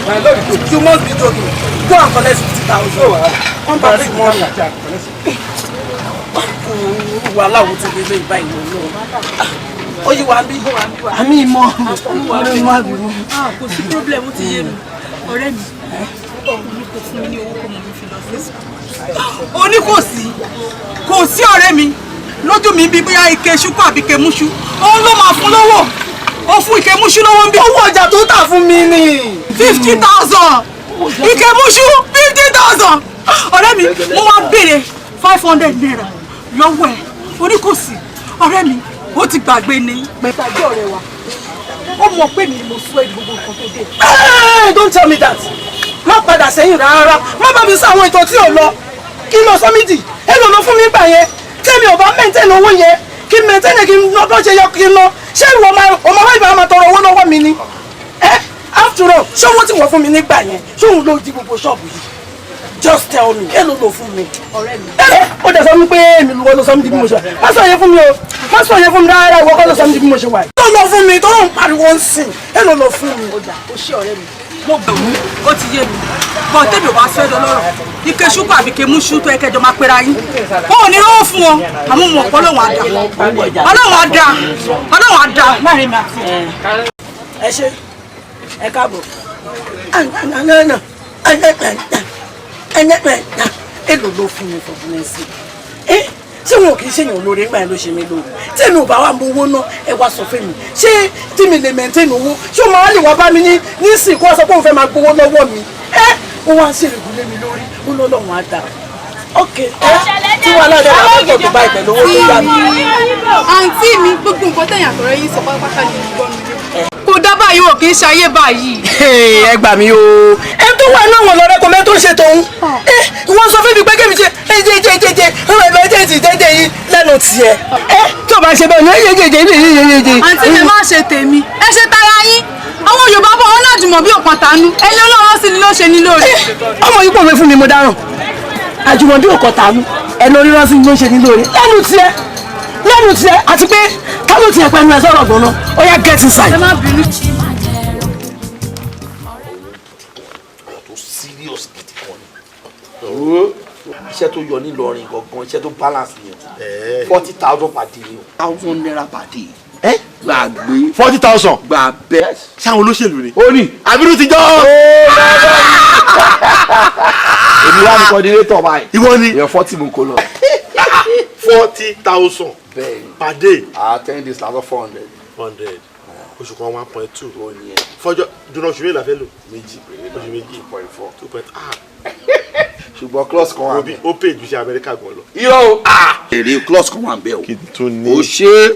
My lorry here. You must be joking. Go and collect 50,000. Come back tomorrow. Wàhálà wo ti lè lè báyìí lọ. Ó yí wa bí. Àmì ìmọ̀. Kò sí problem ó ti yé mi. Ọ̀rẹ́ mi. Ó ní kò fún mi ní owó kó mo fi lọ sí. Ó ní kò sí ọ̀rẹ́ mi. Lójú mi bí bóyá ike ṣúkú àbí ike múṣú. Òun ló máa fún lówó. Ó fún ike múṣú lówó bí. Owó ọjà tó tà fún mi ni. 50,000. Ike múṣú 50,000. Ọ̀rẹ́ mi, mo wá béèrè 500 naira lọ́wọ́ ẹ̀. Orí kò sí. Ọ̀rẹ́ mi, ó ti gbàgbé ni. Gbàgbé ọ̀rẹ́ wa. Ó mọ̀ pé mi ni mo sọ gbogbo nǹkan tó dé. Hey, don't tell me that. Má padà sẹ́yìn rárá. Má bá mi sọ àwọn ìtàn tí ò lọ. Kí lọ sọ mí dì? Èlò ló fún mi gbà yẹn. Tẹ́mi ò bá maintain owó yẹn. Kí n maintain kí n lọ bó ṣe yẹ kí n lọ. Ṣé ìwọ wá ìbá máa tọrọ owó lọ́wọ́ mi ni? After all, ṣé owó tí wọ́n fún mi nígbà yẹn? Ṣé òun ló di gbogbo ṣọ́ọ̀bù yìí? Just tell me, èlò ló fún mi. Ọ̀rẹ́ mi. Ó dẹ̀ sọ mi pé èmi ló sọ mi di bí mo ṣe wà. Má sọ yẹn fún mi o. Má sọ yẹn fún mi rárá ìwọ kọ́ ló sọ mi di bí mo ṣe wà. Èlò ló fún mi tó ń pariwo ń sìn. Èlò ló fún mi. Ó ṣe ọ̀rẹ́ mi. Mo gbà mú. Ó ti yé mi. Bọ̀ tẹ́bi ò bá fẹ́ lọ́rọ̀. Ike ṣúkú àbí ike múṣú tó ẹkẹjọ máa pera yín. Ó ní lọ́wọ́ fún wọn. Àmọ́ mo mọ̀ Ọlọ́run á dá láàrin mi àti ẹ̀. Ẹ ṣé. Ẹ káàbọ̀. Èlò ló fún mi for goodness sake. Ṣé wọn kì í ṣèyàn olóore nígbà yẹn ló ṣe mí lóore? Tí èmi ò bá wà mọ owó náà ẹ wá sọ fún mi. Ṣé tí mi lè maintain owó? Ṣé o máa lè wá bá mi ní sìn kó sọ pé òun fẹ́ máa gbowó lọ́wọ́ mi? Ó wá ń ṣèrègùn lé mi lórí, ó lọ́lọ́run á dà. Ok, tí wàhálà rẹ̀ wà lọ́pọ̀ tó bá ìpẹ̀lú owó tó yá mi. Àǹtí mi gbogbo nǹkan tẹ̀yìn àtọ̀rẹ́ yín sọ pátápátá ni mo gbọ́ mi. Kò dá báyìí wò kì í ṣayé báyìí. Ẹ gbà mí o. Ẹ tó wà náà wọ̀ lọ́rẹ́ kò mẹ́ tó ń ṣe tòun. Wọ́n sọ fún mi pé kémi ṣe jẹjẹjẹjẹ ọ̀rọ̀ ẹ̀bẹ̀ jẹ́jì jẹ́jẹ yìí lẹ́nu tiẹ̀. Tó bá ṣe bẹ́ẹ̀ ní jẹjẹjẹjẹ. Àǹtí mi má ṣe tèmi. Ẹ ṣe tara yín. Àwọn Yorùbá bọ̀ wọ́n náà jùmọ̀ bí ọ̀pọ̀ tánú. Ẹni Ọlọ́run sì ni ló ṣe ní lóore. Ọmọ yìí pòwe fún mi mo dáràn. Àjùmọ̀ bí ọ̀pọ̀ tánú. Ẹni oríran sí ni ló ṣe ní lóore. Lẹ́nu tiẹ̀ àti pé ká ló tiẹ̀ pẹ̀lú ẹ sọ̀rọ̀ gan-an. Ó yá get inside. Ẹ má bínú. Serious gidi kan ni. Iṣẹ́ tó yọ nílọrin gangan iṣẹ́ tó balance yẹn 40,000 per day ni o. 1,000 naira per day. Gbàgbé 40,000. Gbà bẹ́ẹ̀. Sáwọn olóṣèlú ni. Ó ní àbínú ti jọ́. Èmi wá ní coordinator báyìí. Ìwọ ni. Èèyàn 40 mo kó lọ. 40,000 per day. 10 days lásán 400. 100. Oṣù kan 1.2. Ó ní ẹ. Fọjọ́ dúró oṣù mélòó la fẹ́ lò? Méjì péré. Oṣù méjì. 2.4. Ṣùgbọ́n clause kan wà bẹ́ẹ̀. Ó pè ju ṣe Amẹ́ríkà gan lọ. Irọ́ o. Èrè clause kan wà bẹ́ẹ̀ o. Kí n tún ní. O ṣe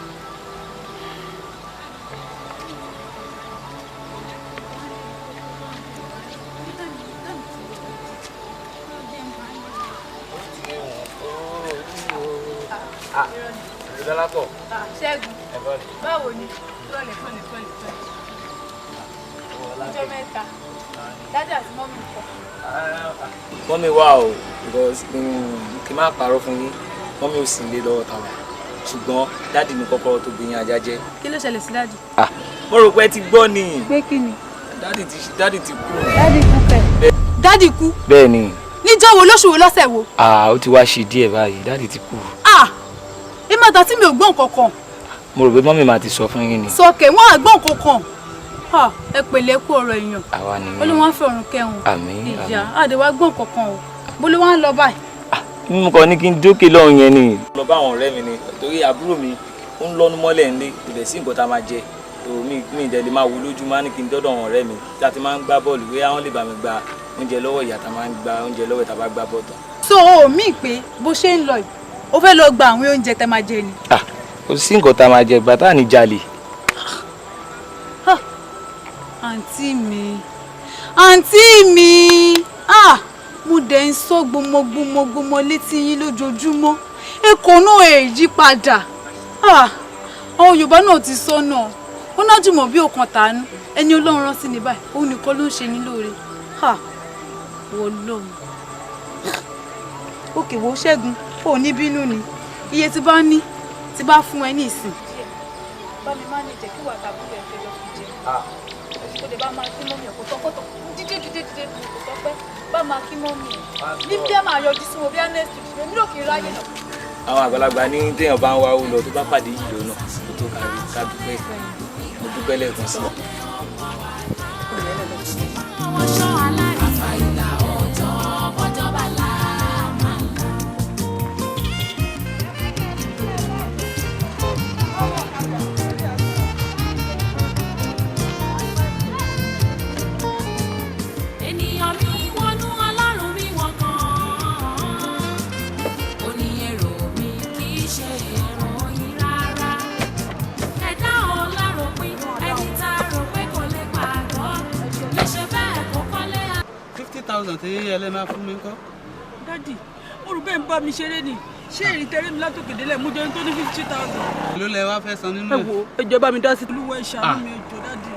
Ìdọ́lápọ̀. Ṣẹ́gun. Ẹ̀fọ́ ni. Báwo ni? Fúlọ̀lẹ̀. Ọjọ́ mẹ́ta. Dájú àti mọ́mí kọ. Mọ́mí wà o, because kí n má parọ́ fún yín, mọ́mí ò sì lé lọ́wọ́ tàwa. Ṣùgbọ́n dáàdì ní kọ́kọ́rọ́ tó gbìyànjú ajá jẹ́. Kí ló ṣẹlẹ̀ sí dáàdì? Mo rò pé ẹ ti gbọ́ ni. Pé kí ni? Dáàdì ti kú. Dáàdì kú kẹ̀. Dáàdì kú? Bẹ́ẹ̀ ni. Níjọ́ wo lóṣù wo lọ́sẹ̀ wo? Ó ti wá ṣe díẹ̀ báyìí, dáàdì ti kú. Ìmọ̀ta tí mi ò gbọ́n kankan. Mo rò pé mọ́mí máa ti sọ fún yín ni. Sọ̀kè wọ́n àgbọ̀n kankan. Ẹ pẹ̀lẹ́ kú ọ̀rọ̀ èèyàn. Àwa ni. Ó ló wọ́n fẹ́ ọ̀run kẹrùn. Àmín. Ìyá àdéwà gbọ́n kankan o. Bó ló wá ń lọ báyìí? Mímú kan ní kí n dókè lọ́hùn yẹn ni. Lọ bá àwọn ọ̀rẹ́ mi ni torí àbúrò mi ó ń lọ́nu mọ́lẹ̀ ńlé ìbẹ̀ sí nǹkan tá a máa jẹ. Mi ìdẹ̀ lè máa wo lójú máa ní kí n dọ́dọ̀ àwọn ọ̀rẹ́ mi tí a ti máa ń gbá bọ́ọ̀lù wé àwọn lè bá mi gba oúnjẹ lọ́wọ́ ìyá tá a máa ń gba oúnjẹ lọ́wọ́ ìta bá gbá bọ́ọ̀tọ̀. So o mí pé bó ṣe ń lọ yìí o fẹ́ lọ gba àwọn oúnjẹ tẹ máa jẹ ni. Kò sí nǹkan tá a máa jẹ ìgbà tá à ní jalè. Àǹtí mi mo dẹ̀ ń sọ gbọmọgbọmọgbọmọ létí yín lójoojúmọ́ èkó náà èyí padà àwọn Yorùbá náà ti sọ náà ó náà jùmọ̀ bí òkan tàánú ẹni Ọlọ́run rán sí ní báyìí òun nìkan ló ń ṣe ní lóore wọ́n lọ́run. Òkè wo Ṣẹ́gun ò ní bínú ni iye tí bá ní tí bá fún ẹ ní ìsìn. Bá mi máa ní jẹ́ kí wà tàbí ẹ̀ fẹ́ lọ fi jẹ. Kò dé bá máa kí mọ́mí ọ̀pọ̀ tọ́kọ̀tọ̀ dídé kò tọ́pẹ́ bá máa kí mọ́mí ẹ̀. Ní bí ẹ máa yọjú sí wọn bí ánẹ́sì ìdílé mi ò kì í ráyè náà. Àwọn àgbàlagbà ní téèyàn bá ń wá ó lọ tó bá pàdé yìí lónà kó tó ká dúpẹ́ mo dúpẹ́ lẹ́ẹ̀kan sí i. tí ẹlẹ́ máa fún mi kọ́. dádì mo rò bẹ́ẹ̀ ń bá mi ṣeré ni ṣé èrì tẹ́rẹ́ mi látòkè délẹ̀ mú jẹun tó ní 50,000. ló lẹ wá fẹ́ san nínú ẹ̀. ẹ wo ẹjọ́ bá mi dá sí olúwa ìṣàánú mi ẹjọ́ dádì.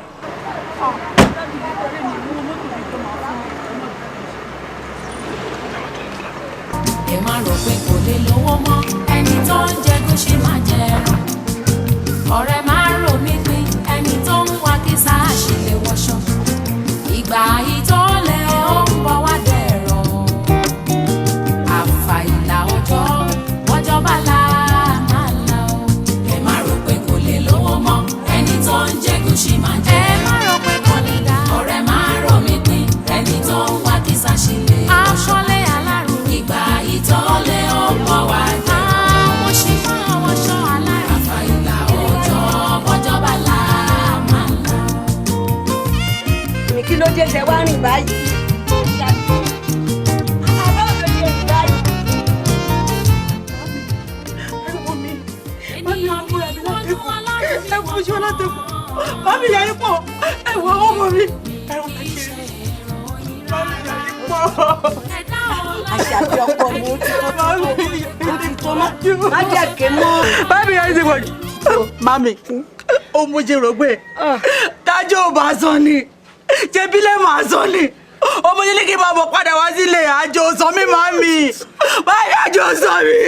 dádì mi tẹ́rẹ́ mi mú mọ́tò mi tó máa fún mi. ẹ má rò pé kò lè lówó mọ́ ẹni tó ń jẹ kó ṣe máa jẹ ẹran ọ̀rẹ́ máa rò mí pín ẹni tó ń wá kí sáà ṣe lè wọṣọ ìgbà yìí tó lẹ ó ń bọ̀ wá dẹ̀rọ̀ àfàìlà ọjọ́ bá la máa la o. ẹ má rò pé kò lè lówó mọ́ ẹni tó ń jẹ kó ṣe máa jẹ ẹ má rò pé kò lè dá ọ̀rẹ́ máa rò mí pín ẹni tó ń wá kí sáà ṣe lè wọṣọ ìgbà yìí tó lẹ ó ń bọ̀ wá dẹ̀rọ̀ àwọn ṣe fún àwọn ṣọ́ aláìní àfàìlà ọjọ́ bá la máa la. Kí ló dé tẹ wá rìn báyìí? Mami yà yín pọ̀, ẹ̀wọ̀ ọmọ mi, ẹ̀wọ̀ kékeré. Mami yà yín pọ̀. Àṣàbí ọkọ mi ó ti tó má jẹ́ ké mọ́. Mami yà yín ti pọ̀ jù. Mami, ó mú jẹ́ rògbé. Dájú ò bá sọ ni, jẹ̀bi lè máa sọ ni. Ọmọ yìí ní kí n máa bọ̀ padà wá sílé àjò sọ mí mami. Báyìí àjò sọ mí.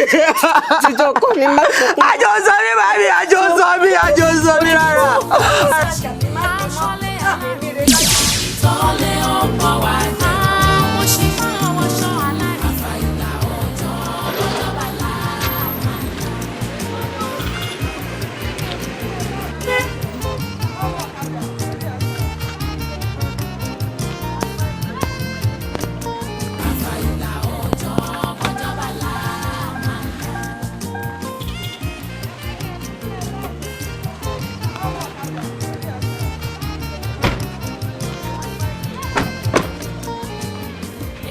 Jíjọ kọ́ mi má sọ. Àjò sọ mí mami, àjò sọ mí rárá. Tọ́lẹ̀ ọ̀pọ̀ wá dé. Àwọn ṣe fún àwọn ṣọ́ aláìní. Àfàìlà ọjọ́ bá la máa. Àfàìlà ọjọ́ bá la máa.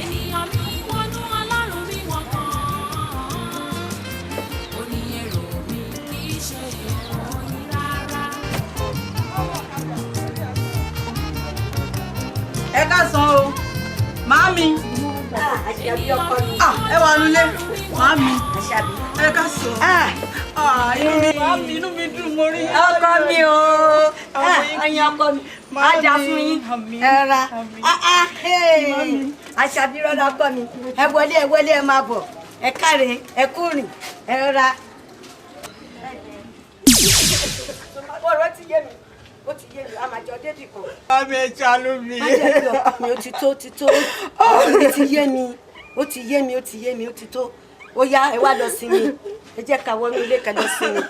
Ènìyàn mi wọnú Ọlọ́run mi wọ̀n kan. Oníyẹ̀rọ mi kì í ṣe ìròyìn rárá. Ẹ ká san o, màámi. Àṣàbí ọkọ mi. ẹ wà nulẹ̀ màámi ẹ ká sọ. inú mi dùn mo rí. ọkọ mi o ẹyin ọkọ mi ajá fún yín ẹ ra Àṣàbí rọra ọkọ mi ẹ wọlé ẹ máa bọ̀ ẹ káre ẹ kúrìn ẹ ra. ọ̀rọ̀ ti yé mi ó ti yé mi àmàjọ débì kan. ọmọ ẹ ṣàánú mi. má jẹ́ kí ọkọ mi ó ti tó ó ti yé mi ó ti tó ó yá ẹ wá lọ sí mi ẹ jẹ́ ká wọnú ilé ká lọ sí mi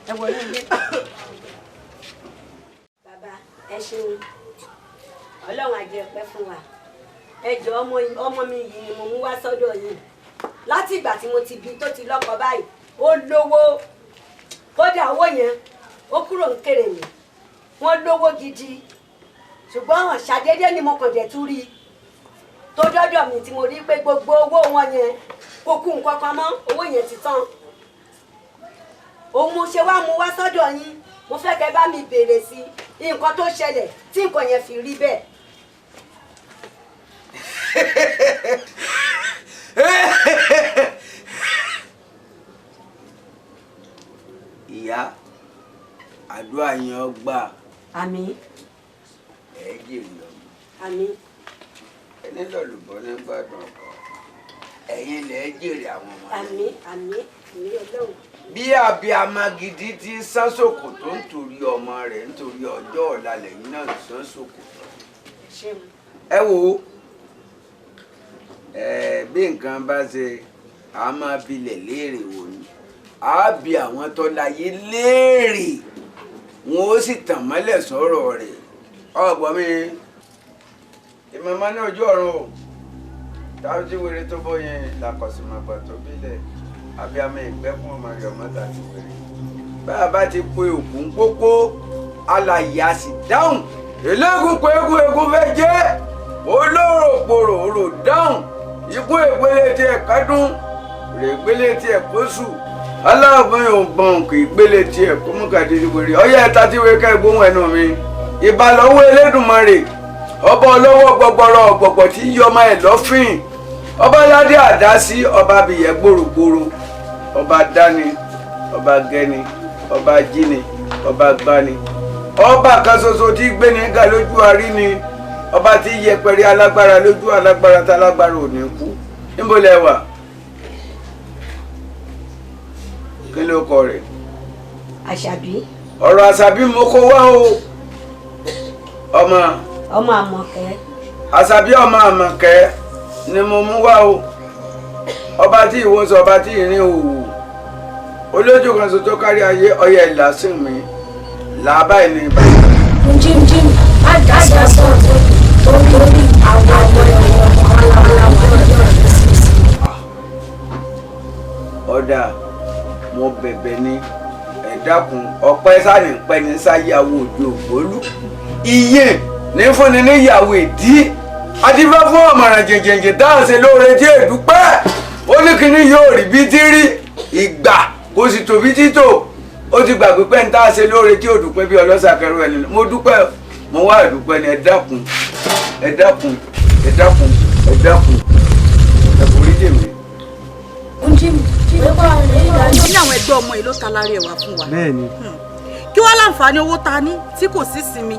ẹ wọnú ilé. bàbá ẹ ṣeun ọlọ́run á jẹ́ pẹ́ fún wa ẹ jọ ọmọ mi yìí ni mo mú wá sọ́dọ̀ yìí láti ìgbà tí mo ti bí tó ti lọ́kọ báyìí ó lówó kódà owó yẹn ó kúrò ń kéré mi wọ́n lówó gidi ṣùgbọ́n àwọn ṣàdédé ni mo kàn dẹ̀ tún rí i tó dọ́dọ̀ mi tí mo rí pé gbogbo owó wọn yẹn kò kú nǹkan kan mọ́ owó yẹn ti tán òun mo ṣe wá mú wá sọ́dọ̀ yín mo fẹ́ kẹ́ bá mi béèrè sí nǹkan tó ṣẹlẹ̀ tí nǹkan yẹn fi rí bẹ́ẹ̀. ìyá àdúrà yẹn gbà. àmín. ẹ jèrè ọmọ. àmín. ẹni lọ́lùbọ́ ní gbádùn ọkọ ẹ̀yin lẹ jèrè àwọn ọmọ. àmín àmín àmín Ọlọ́run. bí abiyamọ gidi ti sán ṣòkòtò nítorí ọmọ rẹ̀ nítorí ọjọ́ ọ̀la lẹ́yìn náà sán ṣòkòtò. ẹ wo bí nǹkan bá ṣe a máa bilẹ̀ léèrè wò ni a bí àwọn tó láyé léèrè wọn ó sì tàn mọ́lẹ̀ sọ̀rọ̀ rẹ̀ ọgbọ́n mi ìmọ̀mọ́ ní ojú ọ̀run o táwọn tí wèrè tó bọ́ yẹn làkọ̀sìmọ̀gbà tó bílẹ̀ abiyamọ ìgbẹ́kùn ọmọ rẹ̀ ọmọ tàbí wèrè bá a bá ti pe òkú ń pópó alàyè a sì dáhùn eléegun pé egun fẹ́ jẹ́ olóró pòrò òrò dáhùn ikú ìgbélé tiẹ̀ kádùn règbélé tiẹ̀ kóṣù aláàbọ̀n ògbọ̀n kì í gbélé tiẹ̀ kó mú kàdé wèrè ọyẹ́ ẹ̀ta tí wèrè ká ìgbóhùn ẹnu mi ìbàlọ́wọ́ Elédùmarè ọba ọlọ́wọ́ gbọgbọrọ ọ̀gbọ̀gbọ̀ tí yọmọ ẹ̀ lọ́fìn ọba aládé àdásí ọba abìyẹ gbòrògbòrò ọba dání ọba gẹni ọba jíni ọba gbani ọba kan ṣoṣo tí gbéni ga lójú àríni ọba tí yẹpẹrẹ alágbára lójú alágbára tá alágbára ò ní kú níbo lẹ wà kí ló kọ rẹ̀. Àṣàbí. ọ̀rọ̀ Àṣàbí mo kó wá o ọmọ Àmọ̀kẹ́. Àṣàbí ọmọ Àmọ̀kẹ́ ni mo mú wá o ọba tí ìwọ sọ ọba tí ìrìn òwò olójú kan ṣoṣo kárí ayé ọyẹ ìlàsìn mi làbá ẹni báyìí. jim àjà sọ̀rọ̀ tó lórí àwọn ọmọ ẹ̀wọ̀n aláwọ̀ ọ̀dà mo bẹ̀bẹ̀ ní ẹ dákun ọpẹ́ sáni pẹ́ ní sáyàwó òjò ògbólú iye ní fúnni níyàwó ìdí adífá fún ọ̀mọ̀ràn jẹ̀jẹ̀jẹ̀ dáhùn sí lóore tí èdúpẹ́ ó ní kíní yóò rí bí tí rí ìgbà kò sì tóbi títò ó ti gbàgbé pé ń tá a ṣe lóore tí ò dúpẹ́ bí ọlọ́sà kẹrù ẹni mo dúpẹ́ mo wá ìdúpẹ́ ni ẹ dákun ẹ dákun ẹ dákun ẹ dákun ẹ forí jì mí. ní àwọn ẹgbẹ́ ọmọ yìí ló ta lára ẹ̀wà fún wa. bẹ́ẹ̀ni. kí wọ́n láǹfààní owó ta ní tí kò sí sinmi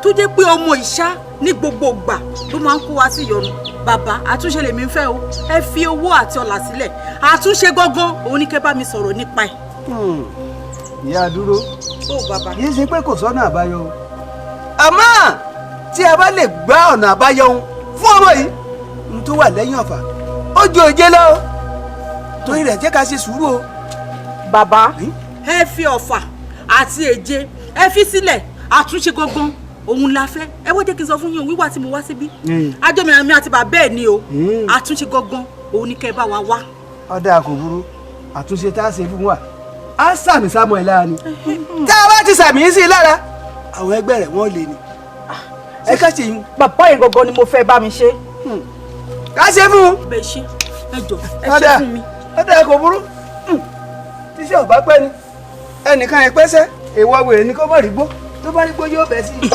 tó jẹ́ pé ọmọ ìṣá ní gbogbo ìgbà ló máa ń kó wa sí ìyọnu. bàbá àtúnṣe lèmi ń fẹ́ o ẹ fi owó àti ọlà sílẹ̀ àtúnṣe gangan òun ní kẹ́ bá mi sọ̀rọ̀ nípa ẹ̀. ìyá dúró ó bàbá. kì í ṣe pé kò sọ́nà àbáyọ o àmọ́ tí a bá lè gbá ọ̀nà àbáyọ fún ọmọ yìí n tó wà lẹ́yìn ọ̀fà ó ju òjé lọ torí rẹ̀ jẹ́ ká ṣe sùúrù o. bàbá ẹ fi ọ̀fà àti èje ẹ fi sílẹ̀ àtúnṣe gangan òun la fẹ́ ẹ wọ́n jẹ́ kí n sọ fún yín wíwá tí mo wá síbí àjọmọ̀ mi àti bàbá ẹ̀ ni o àtúnṣe gangan òun ni kẹ́ ẹ bá wa wá. ọ̀dà kò burú àtúnṣe tá a ṣe fún wa á sàmì sámọ ẹ lára ni tá a bá ti sàmì sí i lára àwọn ẹgbẹ́ rẹ̀ wọ́n lè ní ẹ ká ṣe yín. bàbá yẹn gangan ni mo fẹ́ bá mi ṣe. ká ṣe fún un. bẹ́ẹ̀ ṣe ẹ jọ ẹ ṣe fún mi. ọ̀dà kò burú tíṣẹ́ ò bá pẹ́ ni ẹnìkan ẹ pẹ́sẹ́ èèwọ̀ wèrè ni kó bá rí gbó tó bá rí gbó yóò bẹ́ sí i.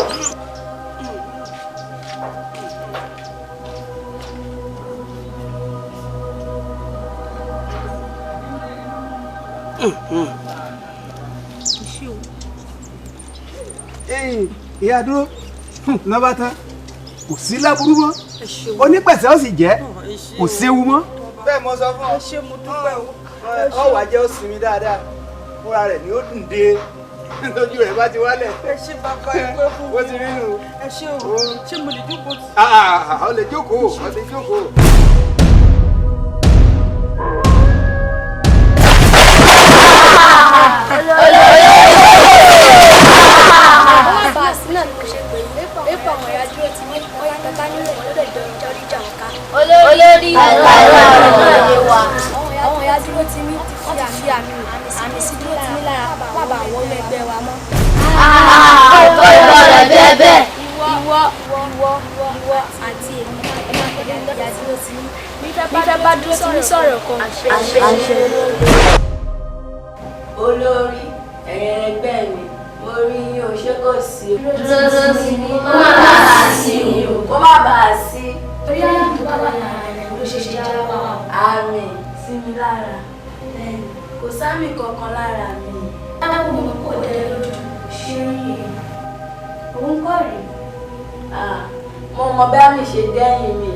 ìyá dúró lọ́ba tán kò sí láburú mọ́ onípẹ̀sẹ̀ ó sì jẹ́ kò séwu mọ́. bẹ́ẹ̀ mo sọ fún ọ ṣé mo dúpẹ́ o ọ wàá jẹ́ ó sinmi dáadáa fúnra rẹ̀ ni ó dùn dé lójú rẹ̀ bá ti wálẹ̀. ẹ ṣe bàbá ẹ pé fún mi. ó ti rí nù. ẹ ṣe o ṣé mo lè jókòó tì. ọ lè jókòó ọ lè jókòó. olórí àwọn ìyá dúró ti mí ti fi àmì sí dúró ti mí lára bàbá àwọn ọmọ ẹgbẹ́ wa mọ́. ó ìbọ̀rẹ̀ bẹ́ẹ̀ bẹ́ẹ̀. ìwọ àti èmi ẹ máa tẹ̀lé ìyá dúró ti mí. nífẹ̀ẹ́ bá dúró ti mí sọ̀rọ̀ kan. olórí ẹ̀yẹ ẹgbẹ́ mi mo rí yín o ṣé kò sí. dúró ti mí kó má bàa sí o kó má bàa sí. torí àyè tó bá wà lára rẹ̀ ló ṣe ṣe já wà. àmì sí mi lára kò sámì kankan lára mi. báwo ni kò dé lójú ṣé rí i. òun kọ́ rí mo mọ bá mi ṣe dẹ́yìn mi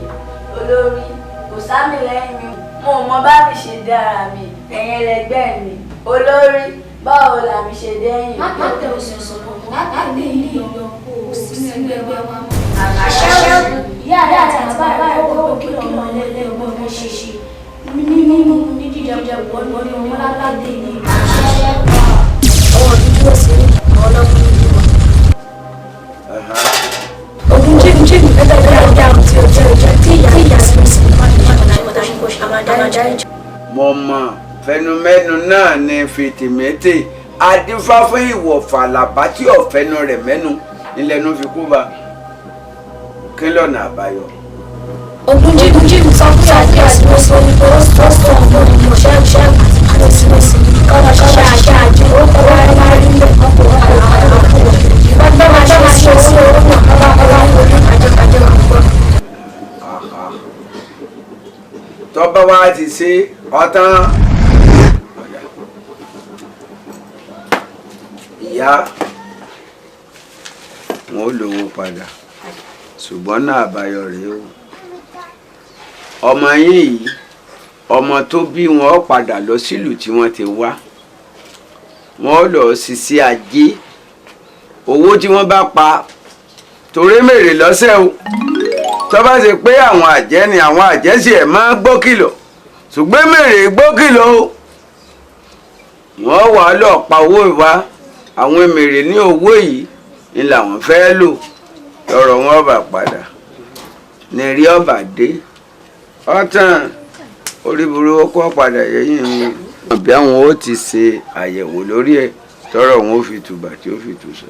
olórí kò sámì lẹ́yìn mi mo mọ bá mi ṣe dára mi ẹ̀yin ẹlẹgbẹ́ mi olórí báwo la mi ṣe dẹ́yìn. má tẹ oṣù sọ̀rọ̀ láti ilé ìyọ̀ kó o sí ẹgbẹ́ wa mọ́. ìyá rẹ̀ àti bàbá rẹ̀ kó kí ọmọ ẹlẹ́lẹ́ ọmọ ọmọ ṣe ṣe mímú ní jíjẹ wọ́n ní ọmọ aládé ní ìṣẹ́ ọwọ́ dúdú ọ̀sẹ̀ ọlọ́mọ ìlú wọn. ogun jẹ́gun ẹgbẹ́ ìgbà àwọn tí ó jẹ́ ìjọ tí ìyá sí mi sí mo mọ fẹnumẹnu náà ní fìtìmẹ́tì adífá fún ìwọ̀fà làbá tí ọ̀fẹ́nu rẹ̀ mẹ́nu nílẹ̀nu fi kú bá kí lọ́nà àbáyọ. ogun jẹ́gun sọ fún àti àsìkò sọ ní kó sọ ọgbọ́n ní ọ̀ṣẹ́ àti sílẹ̀sì kọ́lá ṣiṣẹ́ àṣẹ àjẹ́ ó kọ́ wáyé máa rí ilé ọkọ̀ ọgbọ́n máa ṣe sí owó náà ọlá ìwòye àjẹkàjẹ ọgbọ́n. tọ́ba wa ti ṣe ọtán ìyá wọn ò lówó padà ṣùgbọ́n náà àbáyọ rèé o ọmọ yín yìí ọmọ tó bí wọn padà lọ sílùú tí wọ́n ti wá wọn lọ ṣiṣẹ́ ajé owó tí wọ́n bá pa torí mèrè lọ́sẹ̀ o tó bá ṣe pé àwọn àjẹ́ ni àwọn àjẹ́ sì ẹ̀ máa gbọ́ kìlọ̀ ṣùgbọ́n mèrè gbọ́ kìlọ̀ o wọ́n wà lọ pa owó ìwá àwọn mèrè ní owó yìí ni làwọn fẹ́ lò lọ́rọ̀ wọn bá padà ní rí ọba dé ọ̀tàn orí burúkú padà yẹ̀yìn wọn bí àwọn ó ti ṣe àyẹ̀wò lórí ẹ̀ tọ́rọ̀ wọn ó fi tùbà tí ó fi tù sọ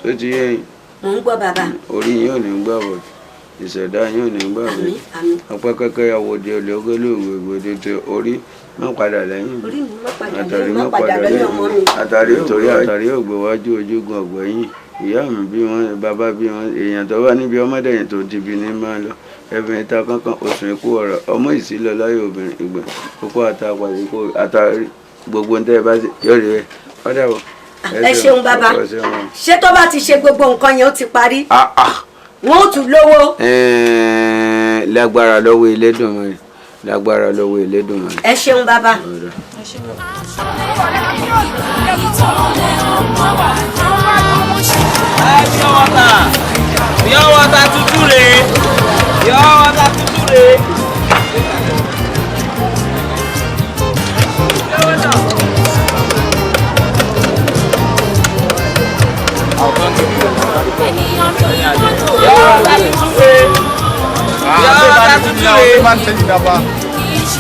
só ti yẹ̀yìn. mo ń gbọ́ bàbá. orí yín ò ní gbọ́ bọ̀ ìṣẹ̀dá yín ò ní gbọ́ bọ̀ ọpẹ́ kẹ́kẹ́ àwòdì olóògbé ìgbòdì tó orí má padà lẹ́yìn àtàrí má padà lẹ́yìn àtàrí ògbówájú ojúgun ọ̀gbẹ́yìn ìyá mi bí wọn bàbá bí wọn èèyàn tó bá níbi ọmọdéyìn tó ti bí ní máa lọ ẹbìnrin ta kankan oṣù ikú ọ̀rọ̀ ọmọ ìsílọ láyé obìnrin ìgbà kókó àtàpàdé kó àtàrí gbogbo ntẹ bá yóò rí ẹ ọdẹ wọ. ẹ ṣeun bàbá ṣé tó bá ti ṣe gbogbo nǹkan yẹn ó ti parí wọn ò tún lówó. lágbára lọ́wọ́ Elédùmarè lágbára lọ́wọ́ Elédùmarè. ẹ ṣeun bàbá. Pure water tútù rèé. Pure water tútù rèé.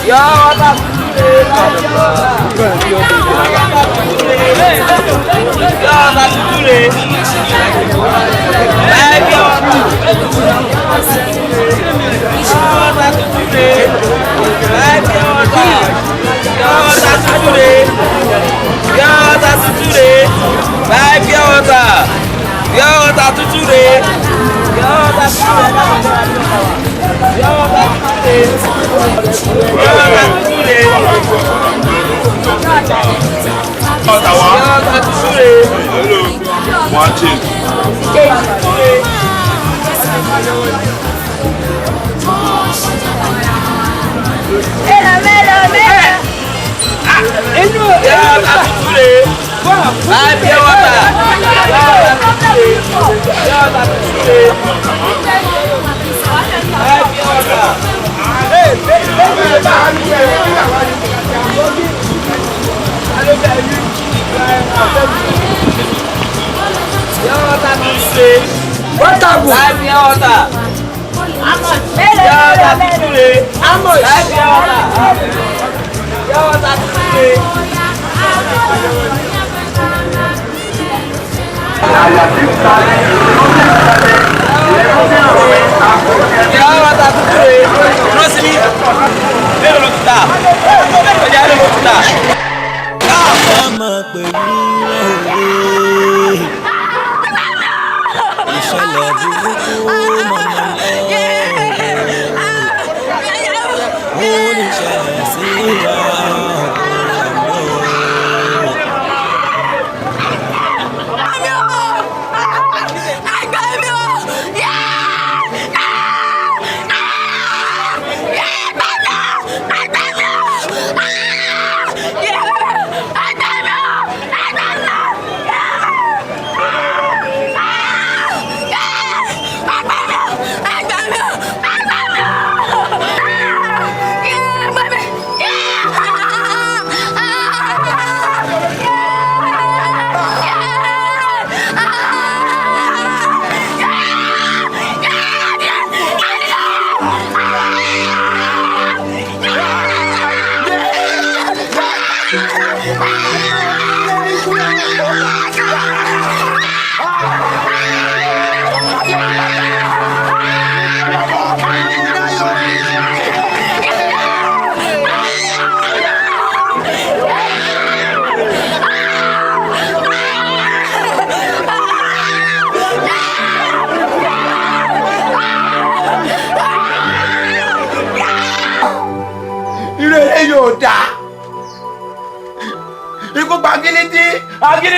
Yo, ọ̀tà wá. hello wọ́n á change. inú àtúntúre àbí ọ̀tà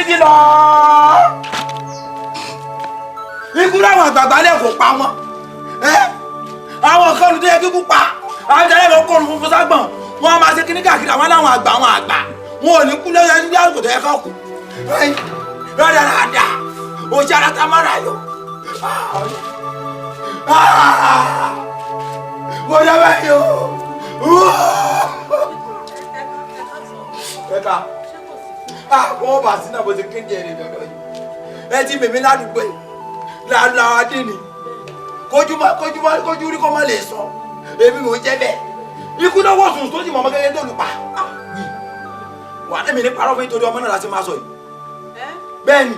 agídí lọ. ikú láwọn àgbààgbà lè kó pa wọn. àwọn kan ló dé kíkú pa. àwọn ìjàlẹ̀ lọ kọrùn funfun ságbọ̀n. wọ́n máa ṣe kíní káàkiri àwọn aláwọn àgbà àwọn àgbà. wọn ò ní kú lẹ́yìn ẹni bí àgùntàn ẹ̀ka kù. rádàrádà ojú ara ta máa rà yọ. mo yẹ báyìí o. ẹ̀ka wọ́n bá sí náà bó ti kéde ẹ̀rẹ̀ lọ́dọ̀ yìí ẹ ti mèmí ládùúgbò yìí làwọn adé ni kójú rí kọ́ má lè sọ èmi mò ń jẹ́ bẹ́ẹ̀ ikú lọ́wọ́ sùn tó sì mọ̀ ọmọ gẹ́gẹ́ tó lù pa wà á mi ní parọ́ fún nítorí ọmọ náà la ṣe máa sọ yìí bẹ́ẹ̀ ni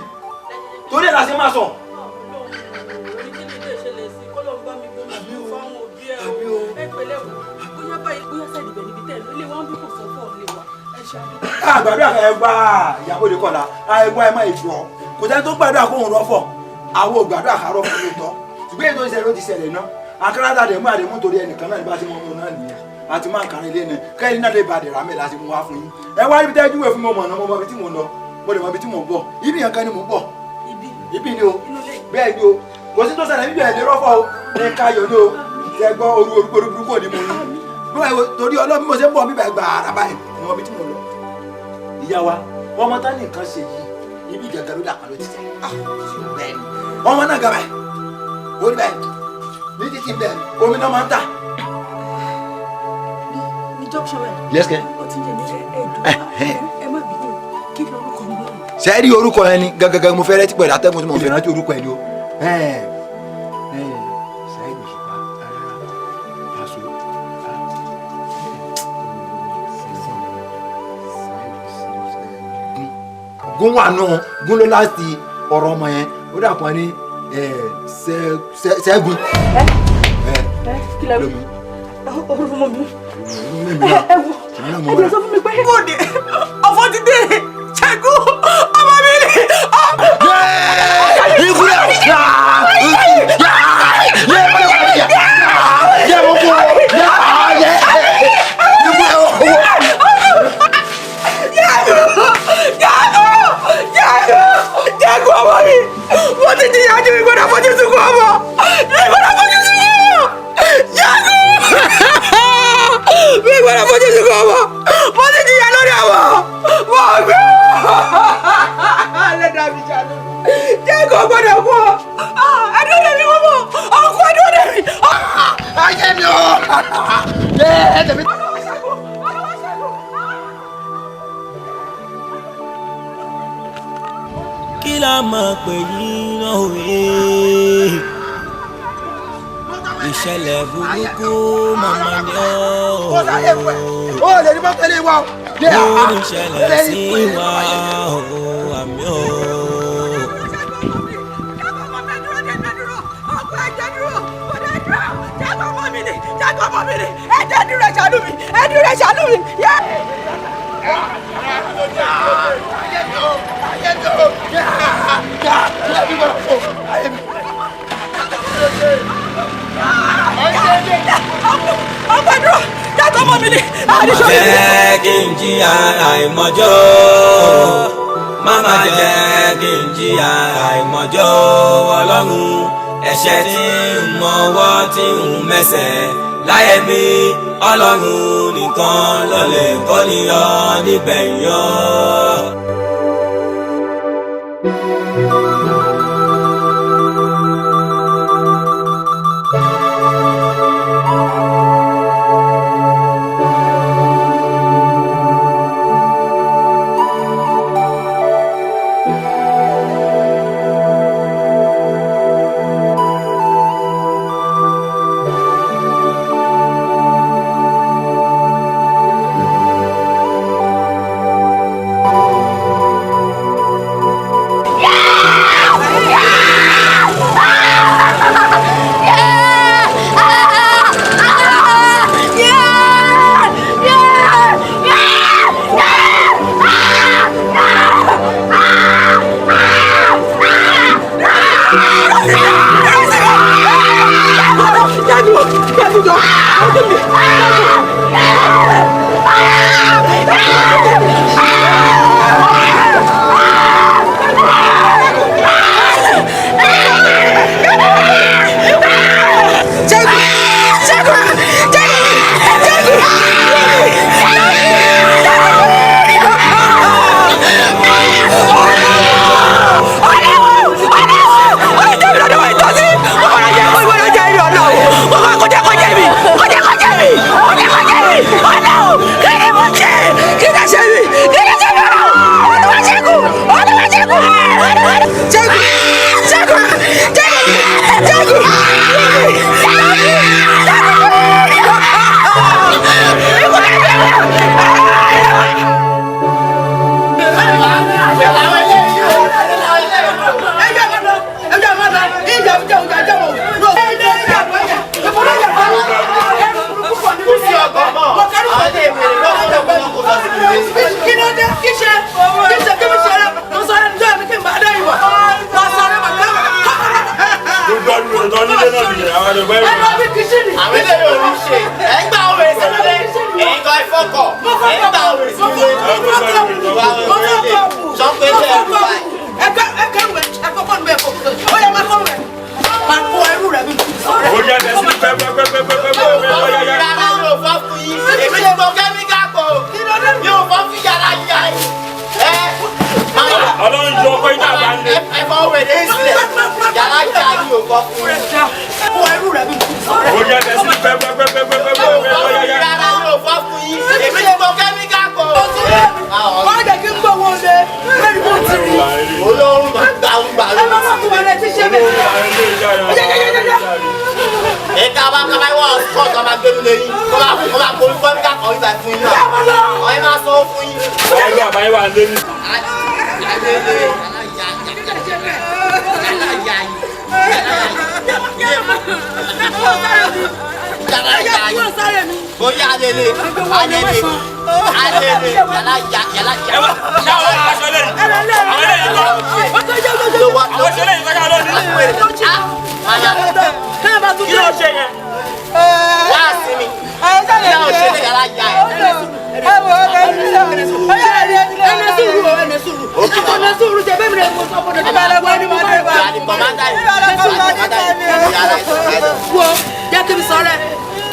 torí ẹ̀ la ṣe máa sọ. àgbàdo àgbà ìyàwó lè kọ̀la àìgbọ́ ẹ̀ má ìjọ kò tẹ́ tó gbàdúrà kó òun rọ́fọ̀ àwọn ògbàdo àkàrọ̀ fún mi tọ́ ṣùgbọ́n èyí tó ń ṣẹlẹ̀ ló ti ṣẹlẹ̀ náà akérèdà dẹ̀ mú àdémú torí ẹnìkan náà bá ti mọ ọmọ náà nìyẹn àti máa ń kàrin ilé náà kẹ́yìn náà lè ba àdèrà mi láti mú wá fún yín ẹ wá ibi tẹ́jú ìwé fún mi ọ̀nà mo mọ ibi tí mò ń lọ mo lè mọ ibi tí mò ń bọ̀ ibi yẹn kan ni mò ń bọ̀ ibi ni o bẹ́ẹ̀ ni o kò sí tó ṣẹlẹ̀ níbi ẹ̀ lè rọ́fọ̀ o ní káyọ̀ ni o ṣe gbọ́ orúkọ burúkú òní mo ní torí ọlọ́run mo ṣe ń bọ̀ bíbẹ̀ gbà ara báyìí mo mọ ibi tí mò ń lọ ìyá wa ọmọ tá nìkan ṣe yìí ibi gàgà ló dàpọ̀ ló ti tẹ̀ bẹ́ẹ̀ ni ọmọ náà gàbà yìí ó ní báyìí ní títí bẹ́ẹ̀ omi náà máa ń tà. ní junction ẹ̀. yẹ́sìkẹ́. ó ti yẹ ní ẹ má bínú kí ni orúkọ mi lóyún. sẹ́ẹ̀rì orúkọ yẹn ni gàgàgà mo fẹ́ rẹ́ tipẹ́ ìdátẹ́gùn tí mo fẹ́ rántí orúkọ yẹn ni o. gún wà nù gún ló láti ọ̀rọ̀ ọmọ yẹn ó dà pọ̀ ní Ṣẹ́gun. kí lẹ wí orúkọ mọ mi ẹ wo ẹ sọ fún mi pé bòde ọ̀fọ̀ ti dé Ṣẹ́gun ọmọ mi ni. ikú rẹ̀ kí la máa pè yín náà òye. Ìṣẹ̀lẹ̀ burúkú màmá ni ó. Ó lè ní bọ́tẹ́lì wa o. Ó ní ìṣẹ̀lẹ̀ sí wa o àmì o. Jẹ́ kí n jìyà àìmọ̀jọ́, máma jẹ́ kí n jìyà àìmọ̀jọ́ Ọlọ́run, ẹ̀ṣẹ̀ tí ń mọwọ́ tí ń mẹsẹ̀ láyé mi, Ọlọ́run nìkan ló lè kọ́niyọ níbẹ̀ yọ.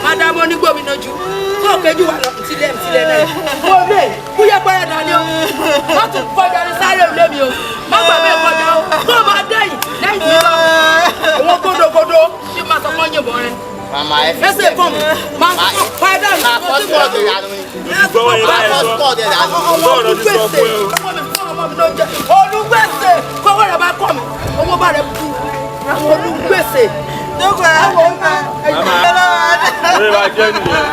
Madame onígbòmìnà jù kó kéjú wà lọ sílẹ̀ náà. Mo lè kúyẹ́ pẹ́rẹ́ dání o. Má tún kọjá ní sáré òlé mi o. Má gbà mí kọjá o. Kó o máa dẹ́yìn lẹ́yìn mi lọ. Àwọn gódógódó tí máa sọ fún yìnbọn rẹ. Mama ẹ fi ẹsẹ̀ fún mi. Máa sọ padà ní. Máa fọ́ sọ́ọ̀dù ìyanu mi. Máa fọ́ sọ́ọ̀dù ìyanu mi. Olùgbèsè olùgbèsè kọ́wọ́ àwọn olùgbèsè jókòó àwọn ọmọ ẹ̀jẹ̀ Ẹ bá jẹ́ nìyẹn.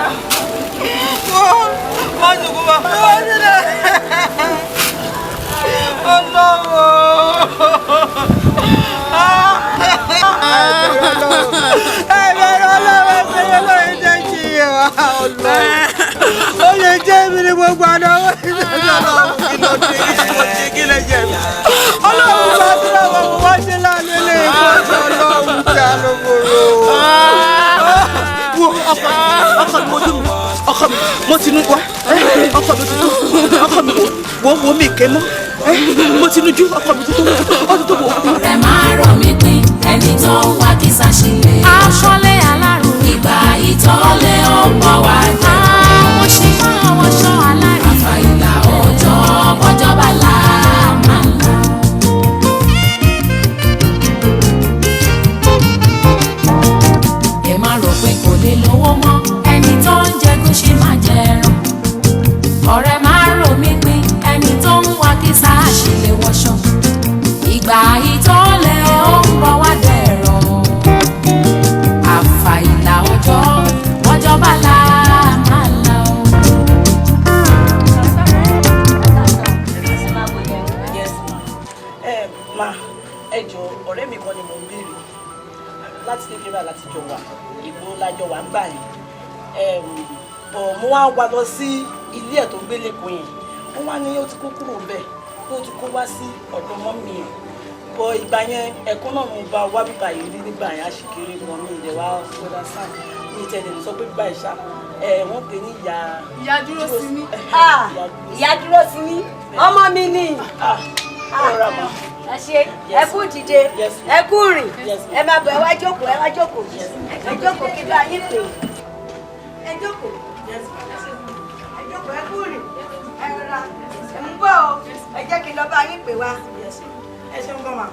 wọ́n jùkú bá wọ́n sílẹ̀ ẹ̀bẹ̀rẹ̀ ọlọ́wọ́ ṣẹlẹ̀ lóyún jẹ́ kí ó lè jẹ́ mi ní gbogbo àdáwọ̀ ìṣẹ́jọ́ ọlọ́run kí ló dé kí lè jẹ́ mi ọlọ́run bá tí lọ́wọ́ wọ́n ṣe láàrin ilé ìfọ́sọ̀ ọlọ́run tí a ló gbòòrò ọkọ mi mojú mi ọkọ mi mo ti nu wá ọkọ mi tuntun ọkọ mi wo mi ké mọ́ mo ti nujú ọkọ mi tuntun ọdún tó wọ. ọ̀rẹ́ máa rọ̀ mí pin ẹni tó ń wá kí sàṣìlẹ̀. aṣọ́lé alárùn. ìgbà ìtọ́lẹ̀ ọ̀pọ̀ wá jẹ́. àwọn ṣe máa wọṣọ alárùn. àfàìlà ọjọ́ bọ́jọ́ba là máa ń lọ. ẹ má rò pé kò lè lówó mọ́ ẹni tó ń jẹ kó ṣe máa jẹ ẹran. ọ̀rẹ́ máa rò mí pin ẹni tó ń wá kí sàṣìlẹ̀ wọṣọ. ìgbà ìtọ́lẹ̀ ó ń bọ̀ wá dẹ̀rọ̀. àfàìlà ọjọ́ bá là máa lọ. Ma ẹ jọ ọ̀rẹ́ mi kan ni mo ń béèrè láti kékeré láti jọ wà ìlú lájọ wà ń gbà yẹn bọ̀ mo wá wá lọ sí ilé ẹ̀ tó gbé lẹ́kọ̀ọ́ yẹn wọ́n wá ní ó ti kó kúrò bẹ́ẹ̀ ó ti kó wá sí ọ̀dọ̀ mọ́mì yẹn bọ̀ ìgbà yẹn ẹ̀kọ́ náà mo bá wá bíbá yìí rí nígbà yẹn àṣìkiri mọ́ mi ìdẹ̀ wá fúnra sáà ní ìtẹ̀lẹ̀ sọ pé bíbá ìṣá wọ́n pè ní ìyá dúró sí mi. ìyá dúró sí mi ọmọ mi ni. ọ̀rọ̀ mà. ẹ ṣe ẹ kú dìde ẹ kú rìn ẹ máa bọ̀ ẹ wá jókòó ẹ wá jókòó ẹ jókòó kí bá yín pè ẹ jókòó ẹ kú rìn ẹ rọra ẹ ń bọ̀ o ẹ jẹ́ kí n lọ bá yín pè wá. ẹ ṣeun gan ma.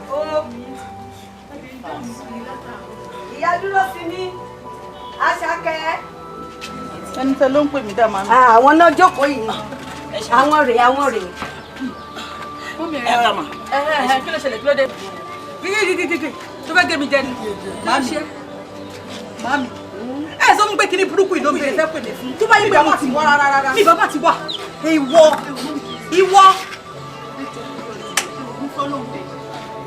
ìyá dúró sí mi Àṣàkẹ́. ẹni tẹ ló ń pè mí dá màmí. àwọn náà jókòó yìí àwọn rèé. ẹ ra mà. kí ló ṣẹlẹ̀ kí ló dé gígígígígí tó fẹ́ gé mi jẹ ni màmí ẹ sọ fún pé kí ni burúkú ìlú mi lè fẹ́ pè mí fún tó bá yí pé wọ́n ti wá rárá mi bàbá ti wà ìwọ.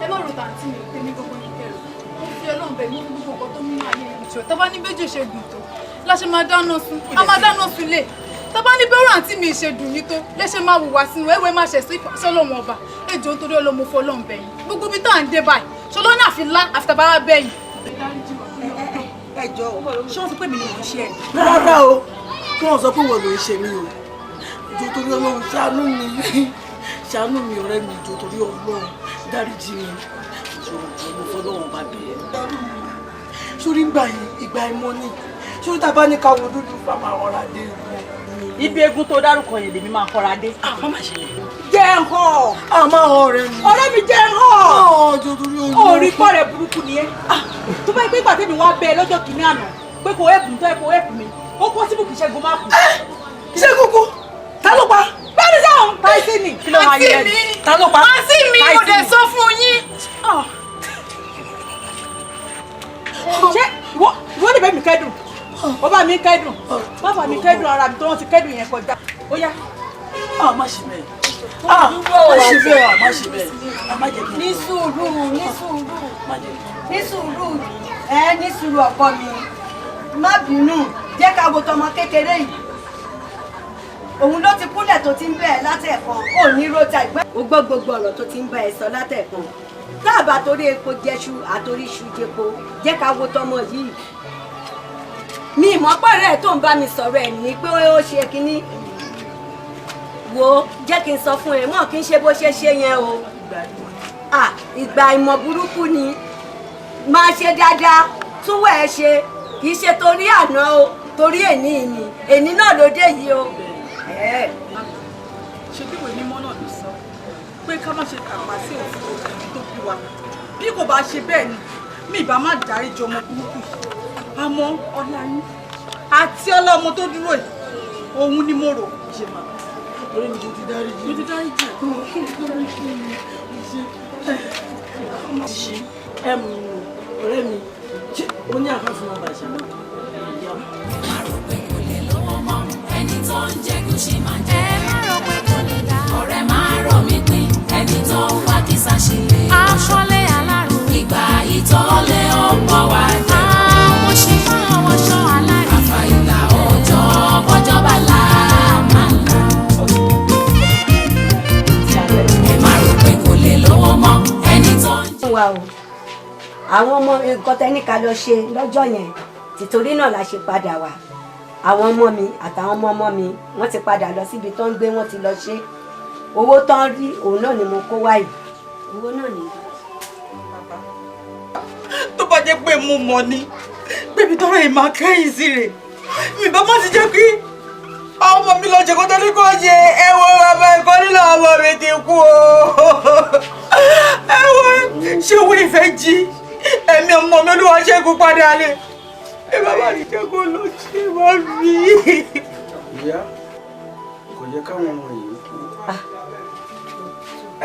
ẹ má ròtà àǹtí mi pé ní gbogbo yìí kẹrù ó fi ọlọ́run bẹ̀ ní gbogbo nǹkan tó mú ayé ìjọ tó bá ní méjì ṣe gùn tó láṣẹ máa dáná sun a máa dáná sun lè tó bá ní bẹ́rù àǹtí mi ṣe dùn ní tó léṣe máa wùwà sínú ẹ̀wẹ̀ má ṣe sí sọ́lọ́wọ́n ọba ẹjọ́ nítorí ọlọ́mọ fọlọ́run bẹ̀yìn gbogbo ibi tó à ń dé báyìí ṣọlọ́ ní àfilá àfitàbára bẹ̀yìn. ẹjọ́ ṣé wọ́n ti pè mí ní mò ń ṣe ẹ̀ rárá o kí wọ́n sọ pé wọ́n ló ń ṣe mí o ìjọ torí ọlọ́run ṣàánú mi ọ̀rẹ́ mi ìjọ torí ọlọ́run dáríjì mi ṣòro fọlọ́run bá bẹ̀ẹ́ sórí ìgbà ìmọ̀ ni sórí tá a bá ní káwọn dúdú bá máa rọra dé ibi egun tó dárúkọ yẹn lèmi máa kọra dé. àwọn máa ṣe jẹ́ hàn. àmọ́ ọ̀rẹ́ mi. ọ̀rẹ́ mi jẹ́ hàn. orí pọ̀ rẹ̀ burúkú ni ẹ́. tó bá yẹ pé ìgbà tèmi wá bẹ lọ́jọ́ kìíní àná pé kò ẹ̀pù tó ẹ̀pù ẹ̀pù mi ó pọ́sibú kì í ṣẹ́gun máa kù. ṣẹ́gun kú ta ló pa. bẹ́ẹ̀ni sáwọn táìsì ni kí ló máa yẹ ẹ́ ta ló pa. àǹtí mi ò dé sọ fún yín. ṣé ìwọ lè bẹ́ mi kẹ́dùn ó bá mi kẹ́dùn bàbá mi kẹ́dùn ara mi tó wọ́n ti kẹ́dùn yẹn kọjá ó yá. má ṣe bẹ́ẹ̀ má ṣe bẹ́ẹ̀ má jẹ́ kí n. ní sùúrù ní sùúrù ọkọ mi má bínú jẹ́ ká wo tọmọ kékeré yìí òun ló ti kúnlẹ̀ tó ti ń bẹ̀ ẹ́ látẹ̀kan ò ní rota ìgbẹ́. ó gbọ́ gbogbo ọ̀rọ̀ tó ti ń bá ẹ sọ látẹ̀kan tá a bá torí epo jẹṣu àtorí iṣu jẹpo jẹ́ ká wo tọmọ yìí mi ìmọ̀pọ̀rẹ́ tó ń bá mi sọ̀rọ̀ ẹ̀ ní pé ó ṣe kínní wo jẹ́ kí n sọ fún ẹ mọ̀ kí n ṣe bó ṣe ṣe yẹn o ìgbà ìmọ̀ burúkú ni máa ṣe dáadáa túwọ̀ ẹ ṣe kì í ṣe torí àná o torí èní náà ló dé yìí o. ṣé bí ìwé mímọ́ náà ló sọ pé ká má ṣe kàpá sí òfin tó bí wa bí kò bá ṣe bẹ́ẹ̀ ni mi ìbá má dárí jọ ọmọ burúkú yìí àmọ́ ọlá yín àti ọlọ́mọ tó dúró yìí òun ni mo rò ṣe máa. ọ̀rẹ́ mi ti dárí jù. mo ti dárí jù. ọ̀rẹ́ mi ó ní àkáǹtì nọ́mbà ìṣàlẹ̀. ẹni tó ń jẹ gúúsì máa jẹ ọ̀rẹ́ máa rọ̀ mí pin ẹni tó ń wá kí sàṣìlè aṣọ́lé alárò ìgbà ìtọ́lé ó ń bọ̀ wá jẹ́ àwọn ṣì máa wọṣọ alárò àfàìlà ọjọ́ bọ́jọ́ bá là máa ń lọ. ẹ má rò pé kò lè lówó mọ́ ẹni tó ń jẹ. àwọn ọmọ nǹkan tẹ́ ní ká lọ ṣe lọ́jọ́ yẹn tìtorí náà la ṣe padà wá àwọn ọmọ mi àtàwọn ọmọ mi wọ́n ti padà lọ síbi tó ń gbé wọ́n ti lọ ṣe owó tán rí òun náà ni mo kó wáyé owó náà ni. tó bá jẹ́ pé mo mọ̀ ni bébí tọrọ yìí máa kẹ́yìn sí rẹ̀ mi bá má ti jẹ́ kí àwọn ọmọ mi lọ jẹ́ kó tẹ́lẹ̀ kó ṣe ẹ̀wọ̀n bàbá ẹ̀kọ́ nílò ọmọ mi ti kú o ẹ̀wọ̀n ṣé owó ìfẹ́ jí ẹ̀mí ọmọ mi olúwa ṣẹ́gun padà lé ẹ bàbá mi jẹ́ kó lọ ṣe wá mi. ìyá kò yẹ káwọn ọmọ yìí kú.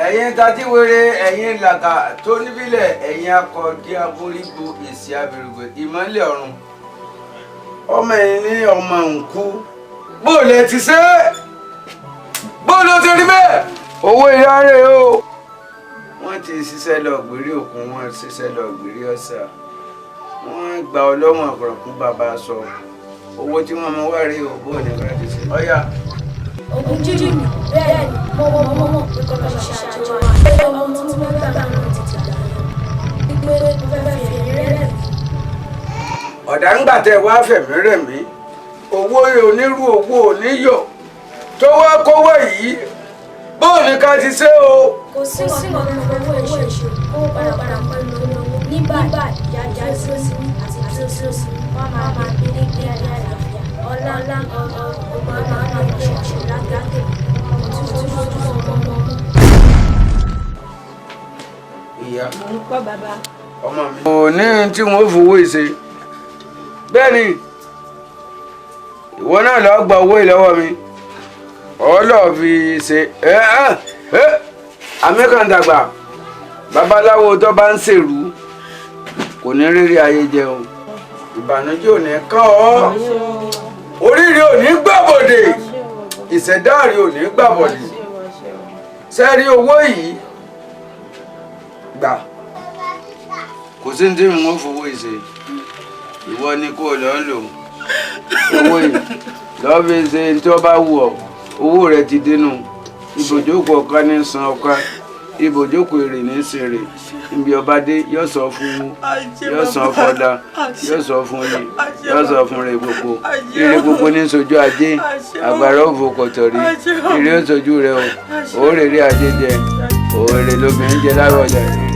ẹ̀yin tatíwèrè ẹ̀yin làkà tó níbílẹ̀ ẹ̀yin akọ̀dí aborígbó èsì abèrègbè ìmọ́lẹ̀ ọ̀run ọmọ ẹ̀yin ní ọmọ nkú bóòlù ẹ ti ṣe bóòlù ti rí bẹ́ẹ̀ owó ìyáre o wọ́n ti ṣiṣẹ́ lọ gbèrè òkun wọ́n ṣiṣẹ́ lọ gbèrè ọ̀sà wọ́n gba ọlọ́wọ̀n àkọ̀rọ̀kún bàbá sọ owó tí wọ́n mọ wá rí o bóòlù ẹ bá ti ṣe ọ̀yà. ogun jíjí mi bẹ́ẹ̀ ni mọ̀ pé kọ́ lọ́ọ́ ṣe àjọ wa ẹ ohun tí wọ́n gbà náà ti ti dà wípé mo fẹ́ fi èyí rẹ̀ mí. ọ̀dà ń gbà tẹ wá fẹ̀mí rẹ̀ mí owó onírú owó oníyọ̀ tó wá kówó yìí bóòlù ká ti ṣe o. kò sí nǹkan tó fẹ́ fún ìṣe kó padà pẹ̀lú owó nígbà ìyá tí ó sì ní àti tí ó sì ó sì wọ́n máa gbé ní gbé ayé àlàáfíà ọlá ọgbọ́n máa ń lọ ṣọ̀ṣọ̀ lágbàgbé ìyá mo ń pọ́ bàbá. ọmọ mi. kò ní tí wọ́n fowó ìṣe bẹ́ẹ̀ ni ìwọ náà lọ́ọ́ gba owó ìlọ́wọ́ mi ọlọ́ọ̀ fi ṣe amẹ́kàndàgbà babaláwo tó bá ń ṣèrú kò ní rírí ayé jẹun ìbànújẹ́ ò ní kàn ọ́ oríire ò ní gbàbọ̀dè ìṣẹ̀dáàrí ò ní gbàbọ̀dè sẹ́rí owó yìí gbà kò sí ní tí mo fowó ìṣe ìwọ ni kò lọ́ọ́ lò owó yìí lọ́ọ́ fi ṣe ní tí wọ́n bá wù ọ́ owó rẹ ti dénú ibòjókòó ọ̀ká ní san ọ̀ká ibòjókòó èrè ní sèrè ibi ọba dé yóò sọ fún wú yóò sọ fọdà yóò sọ fún yìí yóò sọ fún rẹ gbogbo ire gbogbo ní sojú ajé àgbàrá òfò kọtọrí ire ó sojú rẹ o òórè rí ajé jẹ òórè lóbìnrin jẹ láàárọ̀ ọjà.